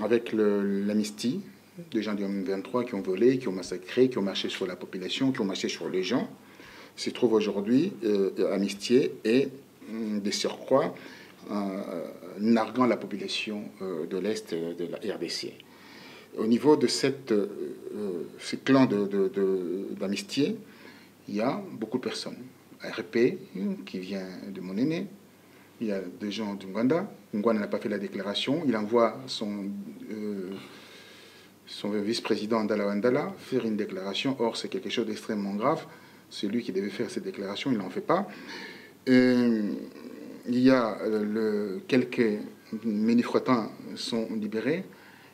avec l'amnistie, des gens du M23 qui ont volé, qui ont massacré, qui ont marché sur la population, qui ont marché sur les gens, se trouve aujourd'hui amnistiés et de surcroît narguant la population de l'Est de la RDC. Au niveau de ces clans d'amnistiés, il y a beaucoup de personnes. RP, qui vient de mon aîné, il y a des gens d'Ouganda. Ouganda n'a pas fait la déclaration. Il envoie son vice-président Ndala Wandala faire une déclaration. Or, c'est quelque chose d'extrêmement grave. C'est lui qui devait faire cette déclaration, il n'en fait pas. Il y a quelques manifestants sont libérés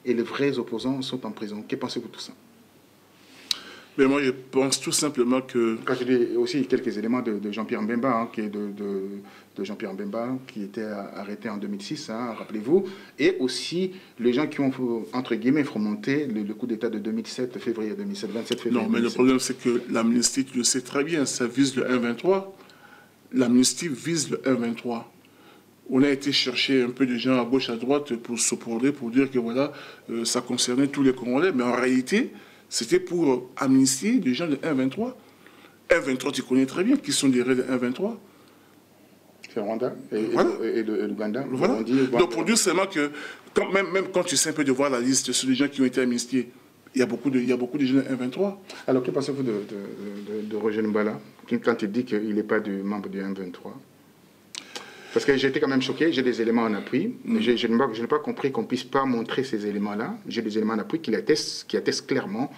et les vrais opposants sont en prison. Que pensez-vous de tout ça? Mais moi, je pense tout simplement que... Quand je dis aussi quelques éléments de Jean-Pierre Mbemba, hein, qui est de Jean-Pierre Mbemba, qui était arrêté en 2006, hein, rappelez-vous, et aussi les gens qui ont, entre guillemets, fomenté le coup d'État de 2007, février 2007, 27 février. Non, mais 2007. Le problème, c'est que l'amnistie, tu le sais très bien, ça vise le 1-23. L'amnistie vise le 1-23. On a été chercher un peu de gens à gauche, à droite pour s'opposer, pour dire que voilà, ça concernait tous les Congolais, mais en réalité... C'était pour amnistier des gens de 1-23. 1-23, tu connais très bien qui sont des raids de 1-23. C'est Rwanda et l'Ouganda. Voilà. Donc pour dire seulement que, même quand tu sais un peu de voir la liste sur les gens qui ont été amnistiés, il y a beaucoup de gens de 1-23. Alors que pensez-vous de Roger Mbala, quand il dit qu'il n'est pas membre du 1-23 ? Parce que j'étais quand même choqué, j'ai des éléments en appui. Je n'ai pas compris qu'on ne puisse pas montrer ces éléments-là. J'ai des éléments en appui qui attestent clairement,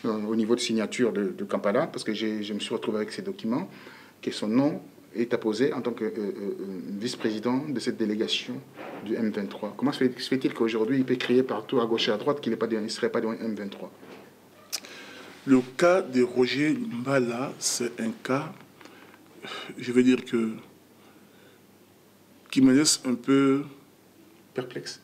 au niveau de signature de Kampala, parce que je me suis retrouvé avec ces documents, que son nom est apposé en tant que vice-président de cette délégation du M23. Comment se fait-il qu'aujourd'hui, il peut crier partout à gauche et à droite qu'il ne serait pas dans le M23 ? Le cas de Roger Mbala, c'est un cas, je vais dire que, qui me laisse un peu perplexe.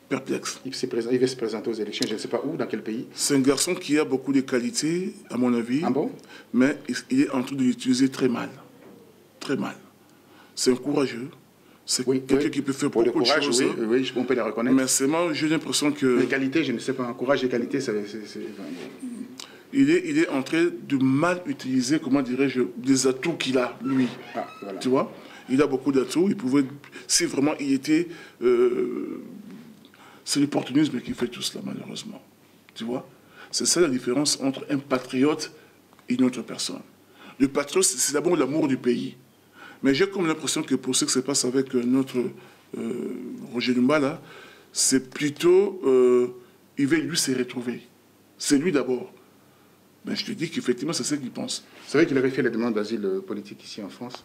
Il va se présenter aux élections, je ne sais pas où, dans quel pays. C'est un garçon qui a beaucoup de qualités, à mon avis. Ah bon? Mais il est en train de l'utiliser très mal. Très mal. C'est un courageux. C'est quelqu'un qui peut faire beaucoup de choses. Oui, on peut les reconnaître. Mais c'est moi, j'ai l'impression que... Les qualités, je ne sais pas. Courage et qualité, c'est... il est en train de mal utiliser, comment dirais-je, les atouts qu'il a, lui. Ah, voilà. Tu vois? Il a beaucoup d'atouts. Il pouvait, si vraiment il était... c'est l'opportunisme qui fait tout cela, malheureusement. Tu vois? C'est ça la différence entre un patriote et une autre personne. Le patriote, c'est d'abord l'amour du pays. Mais j'ai comme l'impression que pour ce qui se passe avec notre Roger Lumba, là, c'est plutôt... il veut lui se retrouver. C'est lui d'abord. Mais je te dis qu'effectivement, c'est ce qu'il pense. C'est vrai qu'il avait fait la demande d'asile politique ici en France,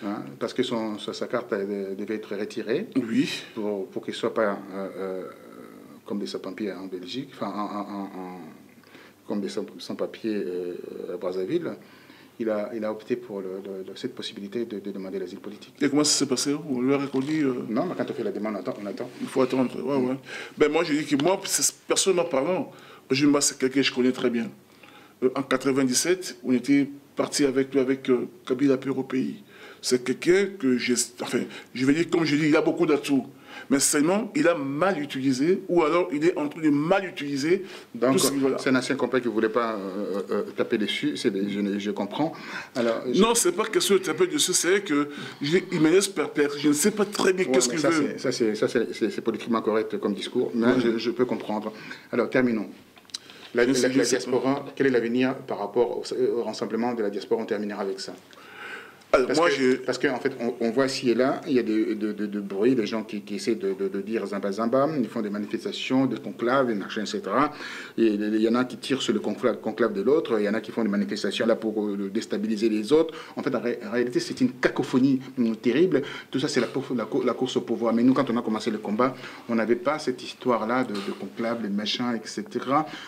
hein, parce que sa carte devait être retirée. Oui. Pour qu'il ne soit pas comme des sans-papiers en Belgique, enfin, comme des sans-papiers à Brazzaville. Il a opté pour cette possibilité de demander l'asile politique. Et comment ça s'est passé? On lui a répondu Non, mais quand on fait la demande, on attend. Il faut attendre. Ouais, ouais. Ben moi, je dis que moi, personnellement parlant, c'est quelqu'un que je connais très bien. En 97, on était parti avec lui, avec Kabila Peur au pays. C'est quelqu'un que enfin, je vais dire, comme je dis, il a beaucoup d'atouts. Mais seulement, il a mal utilisé, ou alors il est en train de mal utiliser. Donc, c'est un ancien compagnon qui ne voulait pas taper dessus, je comprends. Alors, non, ce n'est pas question de taper dessus, c'est qu'il me laisse perplexe. Je ne sais pas très bien qu'est-ce qu'il veut. Ça, c'est politiquement correct comme discours, mais je peux comprendre. Alors, terminons. La diaspora, quel est l'avenir par rapport au rassemblement de la diaspora? On terminera avec ça. Alors, parce qu'en fait, on voit ici et là, il y a de bruit, des gens qui essaient de dire Zamba Zamba, ils font des manifestations, des conclaves, des marchés, etc. Et il y en a qui tirent sur le conclave de l'autre, il y en a qui font des manifestations là pour déstabiliser les autres. En fait, en réalité, c'est une cacophonie terrible. Tout ça, c'est la course au pouvoir. Mais nous, quand on a commencé le combat, on n'avait pas cette histoire-là de conclave, de machins, etc.,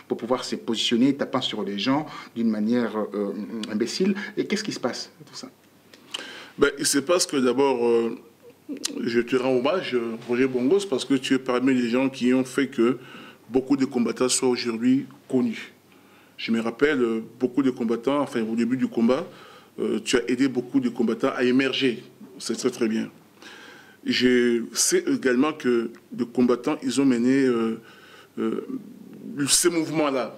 pour pouvoir se positionner, tapant sur les gens d'une manière imbécile. Et qu'est-ce qui se passe, tout ça? Ben, il se passe que d'abord, je te rends hommage, Roger Bongos, parce que tu es parmi les gens qui ont fait que beaucoup de combattants soient aujourd'hui connus. Je me rappelle, beaucoup de combattants, enfin au début du combat, tu as aidé beaucoup de combattants à émerger. C'est très très bien. Je sais également que les combattants, ils ont mené, ces mouvements-là,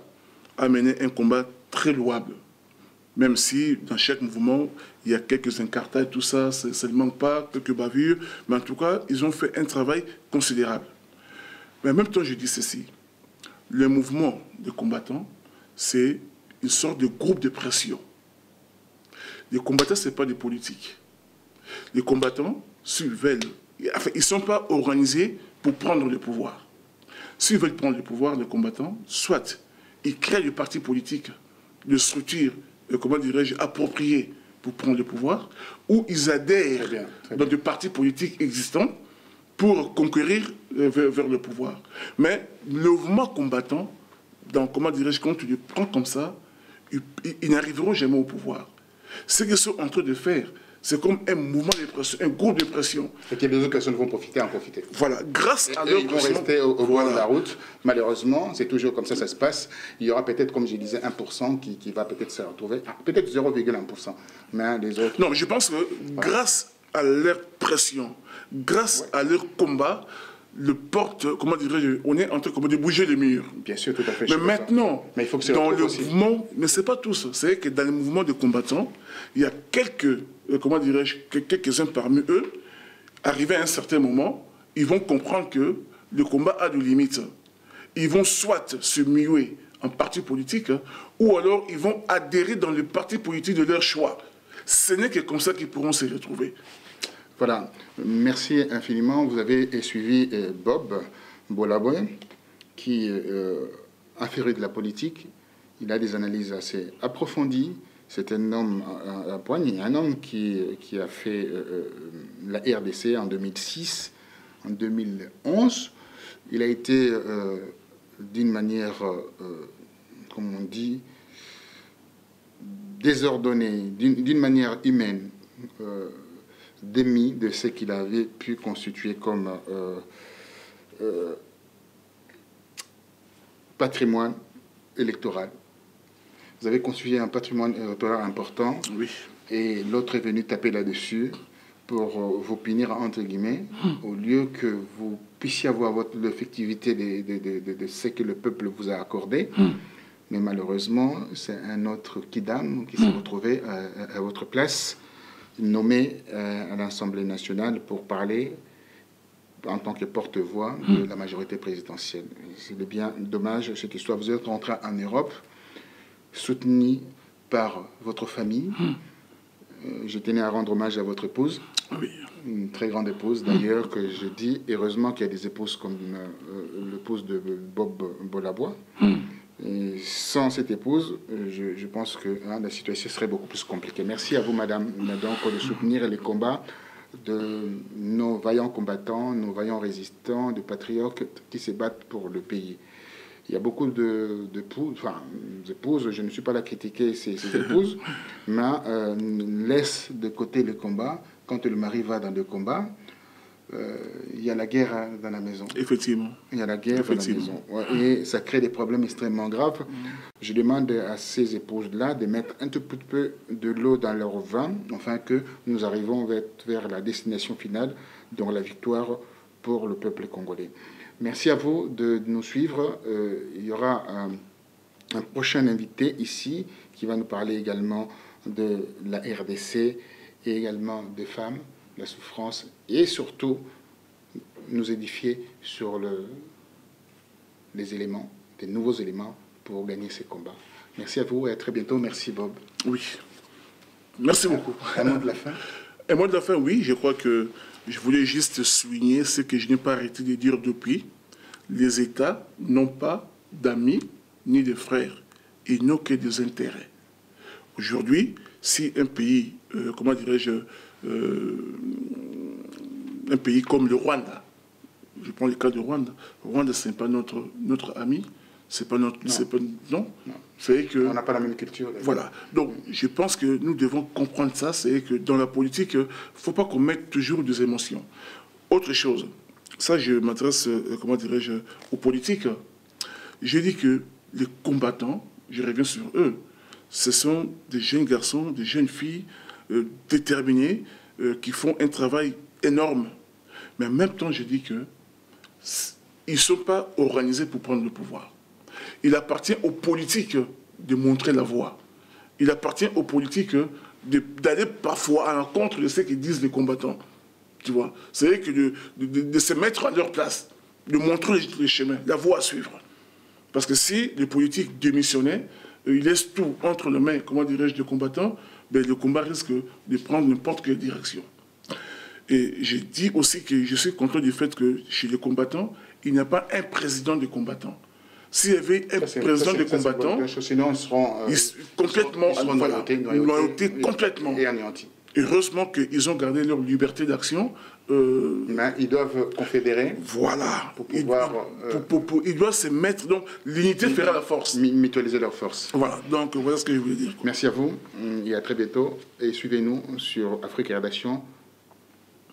a mené un combat très louable. Même si dans chaque mouvement, il y a quelques incartades, tout ça, ça ne manque pas, quelques bavures, mais en tout cas, ils ont fait un travail considérable. Mais en même temps, je dis ceci, le mouvement des combattants, c'est une sorte de groupe de pression. Les combattants, ce n'est pas des politiques. Les combattants, s'ils veulent, enfin, ils ne sont pas organisés pour prendre le pouvoir. S'ils veulent prendre le pouvoir, les combattants, soit ils créent des partis politiques, des structures, comment dirais-je, appropriés pour prendre le pouvoir, ou ils adhèrent dans des partis politiques existants pour conquérir vers le pouvoir. Mais le mouvement combattant, comment dirais-je, quand tu le prends comme ça, ils n'arriveront jamais au pouvoir. Ce qu'ils sont en train de faire, c'est comme un mouvement de pression, un groupe de pression. Et que les autres personnes vont en profiter. Voilà, grâce à leur pression. Ils vont rester au bord de la route. Malheureusement, c'est toujours comme ça se passe. Il y aura peut-être, comme je disais, 1% qui va peut-être se retrouver. Peut-être 0,1%. Mais les autres... Non, mais je pense que grâce à leur pression, grâce à leur combat, comment dirais-je, on est en train de bouger les murs. Bien sûr, tout à fait. Mais maintenant, mais il faut que dans le mouvement, mais ce n'est pas tous, c'est que dans les mouvements de combattants, il y a comment dirais-je, quelques-uns parmi eux, arrivés à un certain moment, ils vont comprendre que le combat a des limites. Ils vont soit se muer en parti politique, ou alors ils vont adhérer dans le parti politique de leur choix. Ce n'est que comme ça qu'ils pourront se retrouver. Voilà, merci infiniment. Vous avez suivi Bob Bolabwe, qui a fait de la politique. Il a des analyses assez approfondies. C'est un homme à poigne, un homme qui a fait la RDC en 2006, en 2011. Il a été d'une manière, comme on dit, désordonnée, d'une manière humaine, démis de ce qu'il avait pu constituer comme patrimoine électoral. Vous avez constitué un patrimoine électoral important, oui. Et l'autre est venu taper là-dessus pour vous punir, entre guillemets, au lieu que vous puissiez avoir l'effectivité de ce que le peuple vous a accordé. Mais malheureusement, c'est un autre Kidam qui s'est retrouvé à votre place, nommé à l'Assemblée nationale pour parler en tant que porte-voix de la majorité présidentielle. C'est bien dommage cette histoire. Vous êtes rentré en Europe, soutenu par votre famille. Je tenais à rendre hommage à votre épouse. Oui. Une très grande épouse, d'ailleurs, que je dis, heureusement qu'il y a des épouses comme l'épouse de Bob Bolabois. Et sans cette épouse, je pense que la situation serait beaucoup plus compliquée. Merci à vous, madame, donc, de soutenir les combats de nos vaillants combattants, nos vaillants résistants, de patriotes qui se battent pour le pays. Il y a beaucoup d'épouses, je ne suis pas là à critiquer ces épouses, mais laissent de côté le combat. Quand le mari va dans le combat, il y a la guerre dans la maison. Effectivement. Il y a la guerre dans la maison. Et ça crée des problèmes extrêmement graves. Je demande à ces épouses-là de mettre un tout petit peu de l'eau dans leur vin, afin que nous arrivons vers la destination finale, donc la victoire pour le peuple congolais. Merci à vous de nous suivre. Il y aura un prochain invité ici qui va nous parler également de la RDC et également des femmes, la souffrance, et surtout nous édifier sur les éléments, des nouveaux éléments pour gagner ces combats. Merci à vous et à très bientôt. Merci Bob. Oui. Merci beaucoup. Un mot de la fin? Un mot de la fin, oui. Je crois que je voulais juste souligner ce que je n'ai pas arrêté de dire depuis. Les États n'ont pas d'amis ni de frères. Ils n'ont que des intérêts. Aujourd'hui, si un pays, comment dirais-je, un pays comme le Rwanda, je prends le cas du Rwanda, le Rwanda, ce n'est pas notre ami, c'est pas notre... Non. C'est que... On n'a pas la même culture. Voilà. Donc, je pense que nous devons comprendre ça, c'est que dans la politique, il ne faut pas qu'on mette toujours des émotions. Autre chose, ça, je m'adresse, comment dirais-je, aux politiques. Je dis que les combattants, je reviens sur eux, ce sont des jeunes garçons, des jeunes filles déterminés qui font un travail énorme. Mais en même temps, je dis que ils ne sont pas organisés pour prendre le pouvoir. Il appartient aux politiques de montrer la voie. Il appartient aux politiques d'aller parfois à l'encontre de ce que disent les combattants. Tu vois, c'est que de se mettre à leur place, de montrer les chemins, la voie à suivre. Parce que si les politiques démissionnaient, ils laissent tout entre les mains, comment dirais-je, des combattants, ben, le combat risque de prendre n'importe quelle direction. Et je dis aussi que je suis content du fait que chez les combattants, il n'y a pas un président des combattants. S'il y avait un président des combattants, sinon ils seront complètement noyautés complètement. Et anéantis. Heureusement qu'ils ont gardé leur liberté d'action. Mais ils doivent confédérer. Voilà. Pour pouvoir... ils doivent se mettre... Donc, l'unité fera la force. Mutualiser leur force. Voilà. Donc, voilà ce que je voulais dire. Merci à vous. Et à très bientôt. Et suivez-nous sur Afrique et Nation,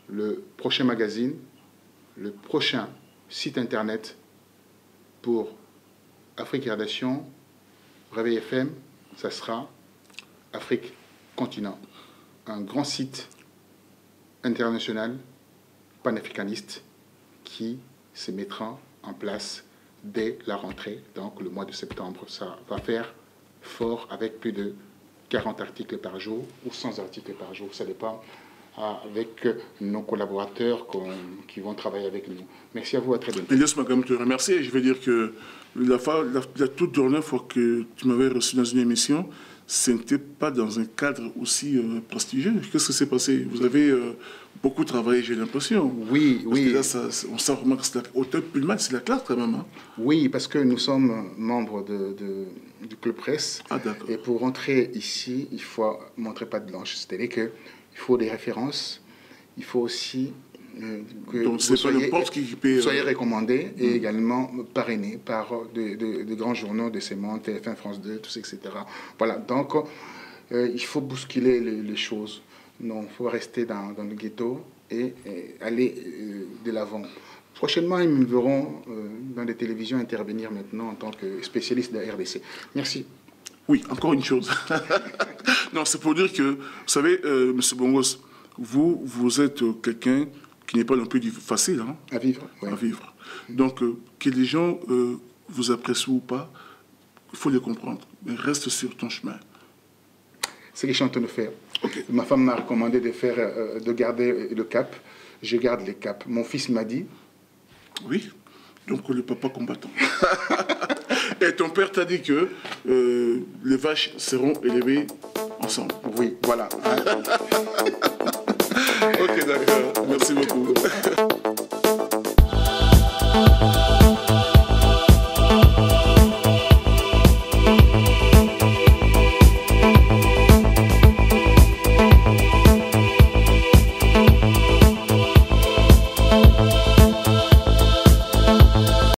le prochain magazine, le prochain site internet pour Afrique et Nation, Réveil FM, ça sera Afrique Continent. Un grand site international panafricaniste qui se mettra en place dès la rentrée, donc le mois de septembre. Ça va faire fort avec plus de 40 articles par jour ou 100 articles par jour, ça dépend, avec nos collaborateurs qui vont travailler avec nous. Merci à vous, à très bientôt. Laisse-moi quand même te remercier. Je veux dire que la toute dernière fois que tu m'avais reçu dans une émission, ce n'était pas dans un cadre aussi prestigieux. Qu'est-ce qui s'est passé? Vous avez beaucoup travaillé, j'ai l'impression. Oui, parce que là, on sent vraiment que c'est autant plus mal, c'est la classe quand même. Hein. Oui, parce que nous sommes membres du Club Presse. Ah, d'accord. Et pour rentrer ici, il faut montrer patte blanche. C'est-à-dire qu'il faut des références. Il faut aussi que donc, vous soyez recommandé et également parrainé par de grands journaux de CEMON, TF1, France 2, tout ça, etc. Voilà, donc il faut bousculer les choses. Non, il faut rester dans le ghetto et aller de l'avant. Prochainement, ils me verront dans les télévisions intervenir maintenant en tant que spécialiste de la RDC. Merci. Oui, encore une chose. Non, c'est pour dire que, vous savez, M. Bongos, vous êtes quelqu'un qui n'est pas non plus facile hein, à vivre. Oui. À vivre. Donc, que les gens vous apprécient ou pas, il faut les comprendre. Mais reste sur ton chemin. C'est ce que je suis en train de faire. Okay. Ma femme m'a recommandé de garder le cap. Je garde les caps. Mon fils m'a dit... Oui, donc le papa combattant. Et ton père t'a dit que les vaches seront élevées ensemble. Oui, voilà. Ok, d'accord. Merci beaucoup.